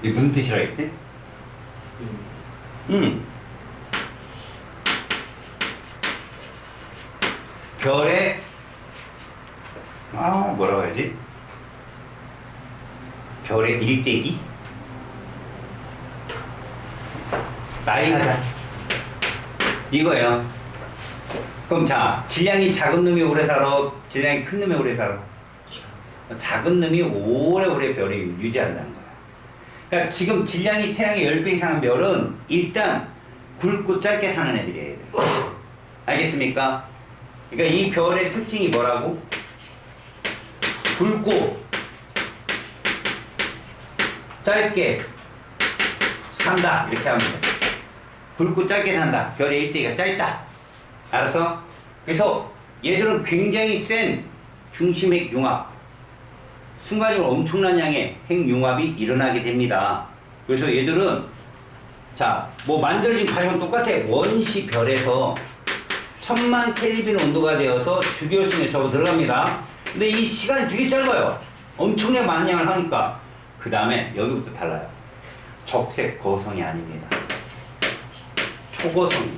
Speaker 1: 이게 무슨 뜻이라겠지? 별의 뭐라고 해야지? 별의 일대기? 나이 하자. 이거예요. 그럼 자, 질량이 작은 놈이 오래 살아? 질량이 큰 놈이 오래 살아? 작은 놈이 오래오래 별이 유지한다는 거야. 그러니까 지금 질량이 태양의 10배 이상한 별은 일단 굵고 짧게 사는 애들이에요. 알겠습니까? 그러니까 이 별의 특징이 뭐라고? 굵고 짧게 산다. 이렇게 하면 돼. 굵고 짧게 산다. 별의 일대기가 짧다. 알았어? 그래서 얘들은 굉장히 센 중심핵 융합, 순간적으로 엄청난 양의 핵융합이 일어나게 됩니다. 그래서 얘들은 자, 뭐 만들어진 과정은 똑같아. 원시 별에서 1000만 켈빈 온도가 되어서 주기율성에 접어 들어갑니다. 근데 이 시간이 되게 짧아요. 엄청나게 많은 양을 하니까. 그 다음에 여기부터 달라요. 적색 거성이 아닙니다. 초거성이.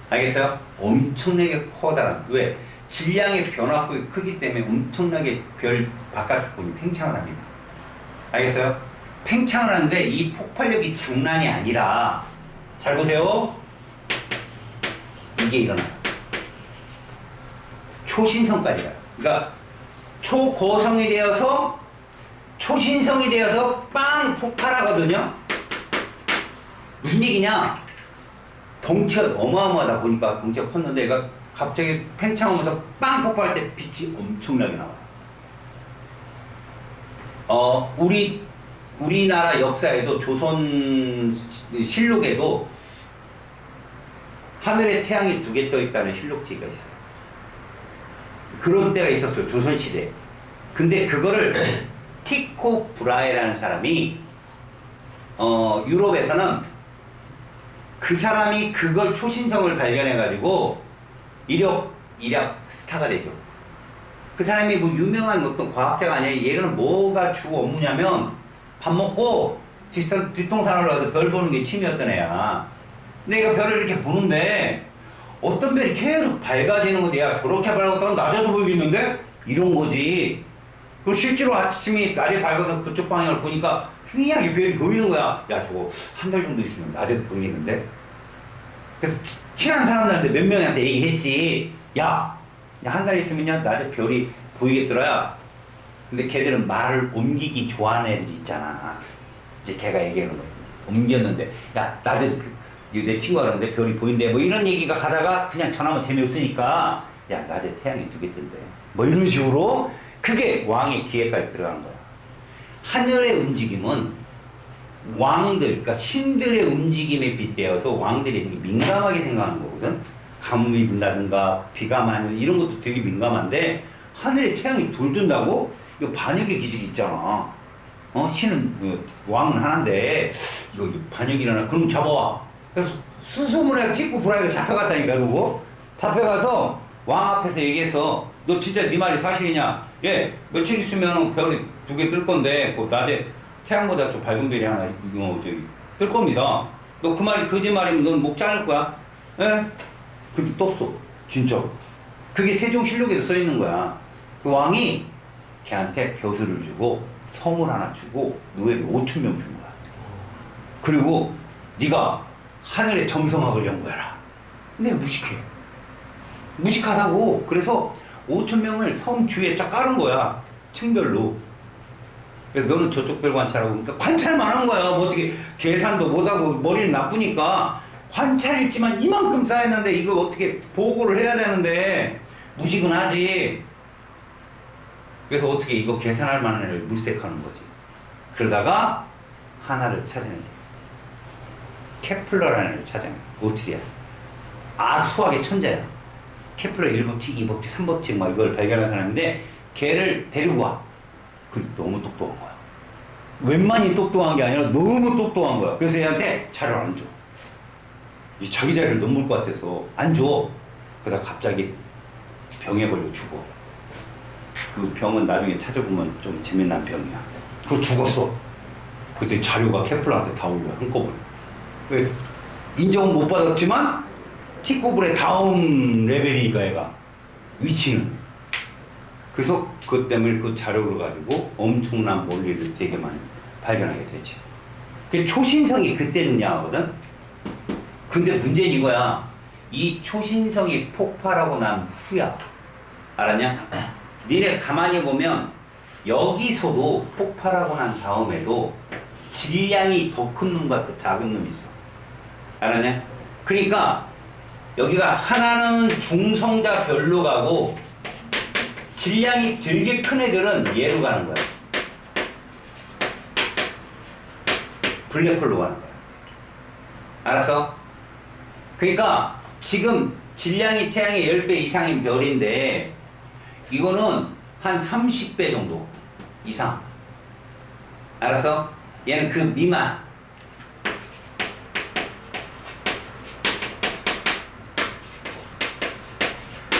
Speaker 1: 알겠어요? 엄청나게 커다란. 왜? 질량의 변화폭이 크기 때문에 엄청나게 별 바깥쪽 부분이 팽창을 합니다. 알겠어요? 팽창을 하는데 이 폭발력이 장난이 아니라, 잘 보세요. 이게 일어나요. 초신성까지 가요. 그러니까 초고성이 되어서 초신성이 되어서 빵 폭발하거든요. 무슨 얘기냐? 덩치가 어마어마하다 보니까 덩치가 컸는데 얘가 갑자기 팽창하면서 빵 폭발할 때 빛이 엄청나게 나와요. 우리나라 역사에도 조선 실록에도 하늘에 태양이 2개 떠 있다는 실록지가 있어요. 그런 때가 있었어요. 조선시대에. 근데 그거를 티코 브라헤라는 사람이 유럽에서는 그 사람이 그걸 초신성을 발견해가지고 일약 스타가 되죠. 그 사람이 뭐 유명한 어떤 과학자가 아니에요. 얘는 뭐가 주 업무냐면 밥 먹고 뒷동산으로 가서 별 보는 게 취미였던 애야. 근데 얘가 별을 이렇게 보는데 어떤 별이 계속 밝아지는 건데, 야, 저렇게 밝았다면 낮에도 보이겠는데? 이런 거지. 그리고 실제로 아침이 날이 밝아서 그쪽 방향을 보니까 희미하게 별이 보이는 거야. 야, 저거 한 달 정도 있으면 낮에도 보이겠는데? 그래서 친한 사람들한테 몇 명한테 얘기했지. 야, 한 달 있으면 낮에 별이 보이겠더라. 근데 걔들은 말을 옮기기 좋아하는 애들이 있잖아. 이제 걔가 얘기하는 거야. 옮겼는데, 야, 낮에 내 친구가 그러는데 별이 보인대. 뭐 이런 얘기가 가다가 그냥 전화하면 재미없으니까, 야, 낮에 태양이 2개 뜬대. 뭐 이런 식으로 그게 왕의 기회까지 들어간 거야. 하늘의 움직임은 왕들, 그러니까 신들의 움직임에 빗대어서 왕들이 되게 민감하게 생각하는 거거든. 가뭄이 분다든가 비가 많이 이런 것도 되게 민감한데, 하늘에 태양이 둘 뜬다고? 이거 반역의 기질이 있잖아. 신은 왕은 하나인데 이거 반역이 일어나. 그럼 잡아와. 그래서 수소문에 티코 브라헤가 잡혀갔다니까. 그러고 잡혀가서 왕 앞에서 얘기했어. 너 진짜 네 말이 사실이냐? 예, 며칠 있으면 별이 2개 뜰 건데 그 낮에 태양보다 좀 밝은 별이 하나 뜰 겁니다. 너 그 말이 거짓말이면 넌 목 자를 거야. 예? 근데 떴어. 진짜. 그게 세종실록에도 써 있는 거야. 그 왕이 걔한테 벼슬을 주고 선물 하나 주고 노예를 5,000명 준 거야. 그리고 네가 하늘의 점성학을 연구해라. 근데 무식해. 무식하다고. 그래서 5,000명을 섬 주위에 쫙 깔은 거야. 층별로. 그래서 너는 저쪽 별 관찰하고. 그러니까 관찰만 한 거야. 뭐 어떻게 계산도 못하고 머리는 나쁘니까. 관찰일지만 이만큼 쌓였는데 이거 어떻게 보고를 해야 되는데 무식은 하지. 그래서 어떻게 이거 계산할 만한 애를 물색하는 거지. 그러다가 하나를 찾아내지. 케플러라는 애를 찾아내. 오트리아. 수학의 천재야. 케플러 1법칙, 2법칙, 3법칙 막 이걸 발견한 사람인데 걔를 데리고 와. 근데 너무 똑똑한 거야. 웬만히 똑똑한 게 아니라 너무 똑똑한 거야. 그래서 얘한테 자료를 안 줘. 자기 자리를 넘을 것 같아서 안 줘. 그러다 갑자기 병에 걸려 죽어. 그 병은 나중에 찾아보면 좀 재미난 병이야. 그거 죽었어. 그때 자료가 케플러한테 다 올려 한꺼번에. 왜? 인정은 못 받았지만 티코블의 다음 레벨이니까 얘가 위치는. 그래서 그것 때문에 그 자료를 가지고 엄청난 원리를 되게 많이 발견하게 되지. 그 초신성이 그때 등장하거든. 근데 문제는 이거야. 이 초신성이 폭발하고 난 후야. 알았냐? 니네 가만히 보면 여기서도 폭발하고 난 다음에도 질량이 더 큰 놈과 더 작은 놈이 있어. 알았냐? 그러니까 여기가 하나는 중성자별로 가고 질량이 되게 큰 애들은 얘로 가는 거야. 블랙홀로 가는 거야. 알았어? 그러니까 지금 질량이 태양의 10배 이상인 별인데 이거는 한 30배 정도 이상. 알았어? 얘는 그 미만.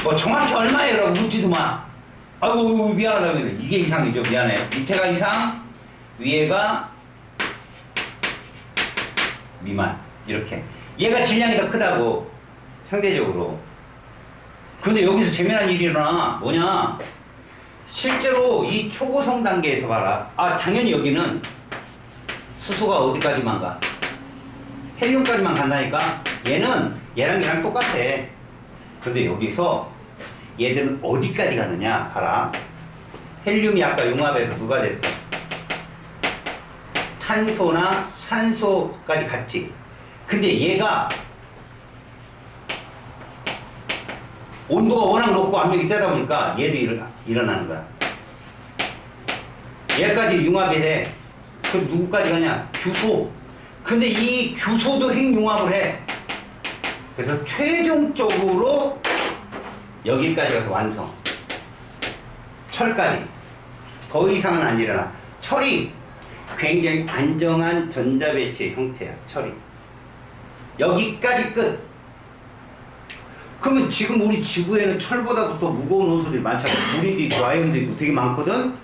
Speaker 1: 뭐 정확히 얼마예요? 라고 묻지도 마. 아이고 미안하다. 이게 이상이죠. 미안해. 밑에가 이상, 위에가 미만. 이렇게. 얘가 질량이 더 크다고. 상대적으로. 근데 여기서 재미난 일이 일어나. 뭐냐. 실제로 이 초고성 단계에서 봐라. 당연히 여기는 수소가 어디까지만 가? 헬륨까지만 간다니까. 얘는 얘랑 똑같아. 근데 여기서 얘들은 어디까지 가느냐 봐라. 헬륨이 아까 융합해서 누가 됐어? 탄소나 산소까지 갔지. 근데 얘가 온도가 워낙 높고 압력이 세다 보니까 얘도 일어나는 거야. 얘까지 융합이 해. 그럼 누구까지 가냐? 규소. 근데 이 규소도 핵융합을 해. 그래서 최종적으로 여기까지 가서 완성. 철까지. 더 이상은 안 일어나. 철이 굉장히 안정한 전자배치의 형태야. 철이. 여기까지 끝. 그러면 지금 우리 지구에는 철보다도 더 무거운 원소들이 많잖아. 물이 있고 아연도 있고 되게 많거든.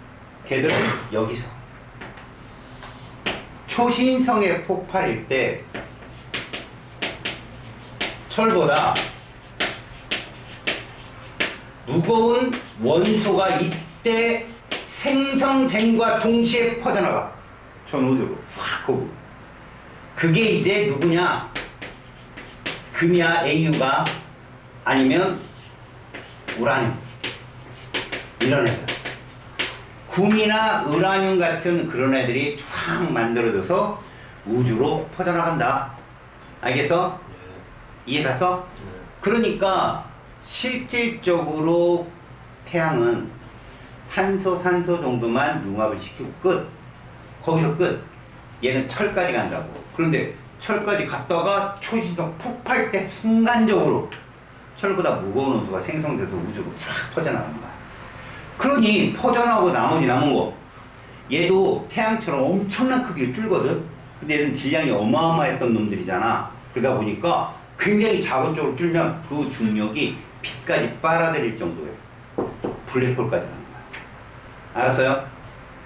Speaker 1: 걔들은 여기서. 초신성의 폭발일 때 철보다 무거운 원소가 이때 생성된과 동시에 퍼져나가. 전 우주로 확 오고. 그게 이제 누구냐? 금이야, Au가 아니면 우라늄. 이런 애들. 금이나 우라늄 같은 그런 애들이 쫙 만들어져서 우주로 퍼져나간다. 알겠어? 이해 갔어? 그러니까 실질적으로 태양은 탄소, 산소 정도만 융합을 시키고 끝. 거기서 끝. 얘는 철까지 간다고. 그런데 철까지 갔다가 초신성 폭발 때 순간적으로 철보다 무거운 원소가 생성돼서 우주로 쫙 퍼져나가는 거야. 그러니 퍼져나오고 나머지 남은 거 얘도 태양처럼 엄청난 크기로 줄거든. 근데 얘는 질량이 어마어마했던 놈들이잖아. 그러다 보니까 굉장히 작은 쪽으로 줄면 그 중력이 빛까지 빨아들일 정도의 블랙홀까지 가는 거야. 알았어요?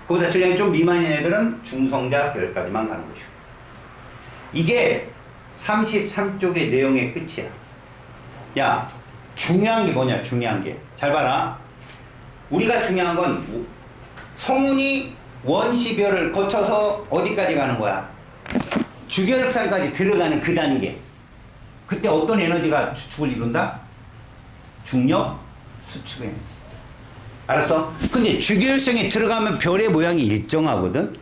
Speaker 1: 그보다 질량이 좀 미만인 애들은 중성자 별까지만 가는 것이고. 이게 33쪽의 내용의 끝이야. 야, 중요한 게 뭐냐, 중요한 게. 잘 봐라. 우리가 중요한 건 성운이 원시별을 거쳐서 어디까지 가는 거야? 주결성까지 들어가는 그 단계. 그때 어떤 에너지가 주축을 이룬다? 중력, 수축 에너지. 알았어? 근데 주결성에 들어가면 별의 모양이 일정하거든?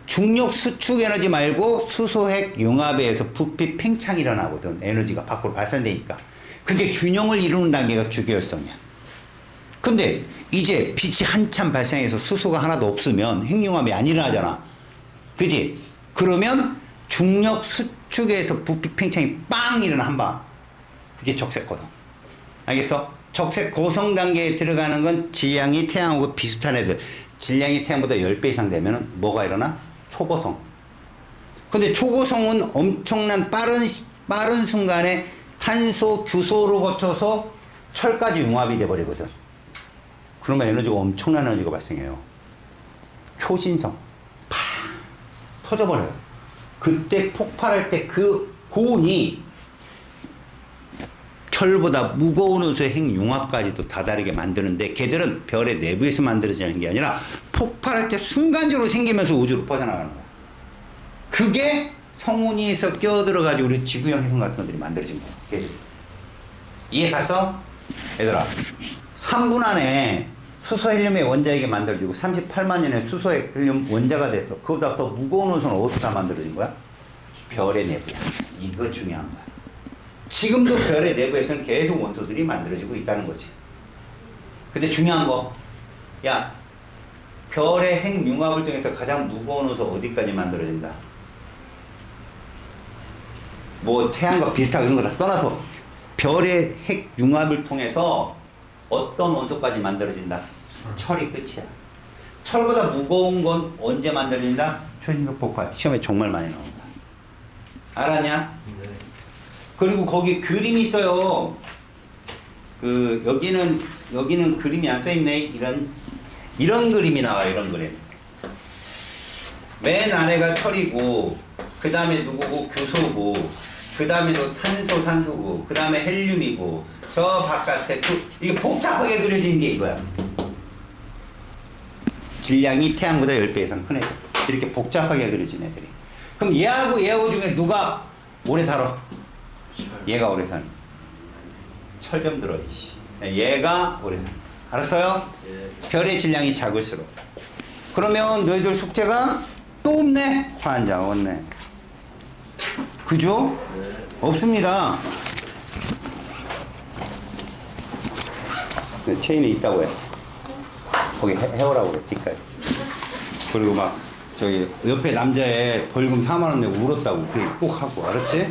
Speaker 1: 중력, 수축 에너지 말고 수소핵 융합에 의해서 부피 팽창이 일어나거든. 에너지가 밖으로 발산되니까. 그게 균형을 이루는 단계가 주결성이야. 근데 이제 빛이 한참 발생해서 수소가 하나도 없으면 핵융합이 안 일어나잖아. 그지? 그러면 중력, 축에서 부피 팽창이 빵 일어나 한 방. 그게 적색 고성. 알겠어? 적색 고성 단계에 들어가는 건 질량이 태양하고 비슷한 애들. 질량이 태양보다 10배 이상 되면 뭐가 일어나? 초고성. 근데 초고성은 엄청난 빠른 순간에 탄소, 규소로 거쳐서 철까지 융합이 돼버리거든. 그러면 에너지가 엄청난 에너지가 발생해요. 초신성. 팍! 터져버려요. 그때 폭발할 때 그 고온이 철보다 무거운 우수의 핵융합까지도 다다르게 만드는데 걔들은 별의 내부에서 만들어지는 게 아니라 폭발할 때 순간적으로 생기면서 우주로 퍼져나가는 거야. 그게 성운이에서 끼어들어가지고 우리 지구형 행성 같은 것들이 만들어진 거야. 걔들. 이해 갔어? 얘들아, 3분 안에 수소 헬륨의 원자에게 만들어지고 38만 년에 수소 헬륨 원자가 됐어. 그거보다 더 무거운 원소는 어디서 다 만들어진 거야? 별의 내부야. 이거 중요한 거야. 지금도 별의 내부에서는 계속 원소들이 만들어지고 있다는 거지. 근데 중요한 거, 야, 별의 핵융합을 통해서 가장 무거운 원소 어디까지 만들어진다? 뭐 태양과 비슷하고 이런 거 다 떠나서 별의 핵융합을 통해서 어떤 원소까지 만들어진다? 철이 끝이야. 철보다 무거운 건 언제 만들어진다? 초신속 폭발. 시험에 정말 많이 나온다. 알았냐?
Speaker 2: 네.
Speaker 1: 그리고 거기 그림이 있어요. 그 여기는 그림이 안 써있네. 이런 그림이 나와. 이런 그림. 맨 안에가 철이고, 그 다음에 누구고 규소고, 그 다음에 또 탄소, 산소고, 그 다음에 헬륨이고, 저 바깥에 이게 복잡하게 그려진 게 이거야. 질량이 태양보다 10배 이상 큰 애들. 이렇게 복잡하게 그려진 애들이. 그럼 얘하고 중에 누가 오래 살아? 얘가 오래 사는. 철 좀 들어, 이씨. 얘가 오래 사는. 알았어요?
Speaker 2: 예.
Speaker 1: 별의 질량이 작을수록. 그러면 너희들 숙제가 또 없네? 환장 없네. 그죠?
Speaker 2: 네.
Speaker 1: 없습니다. 체인에 있다고 해. 거기 해오라고 그래, 뒤까지. 그리고 막, 저기, 옆에 남자애 벌금 4만 원 내고 울었다고. 그게 꼭 하고, 알았지?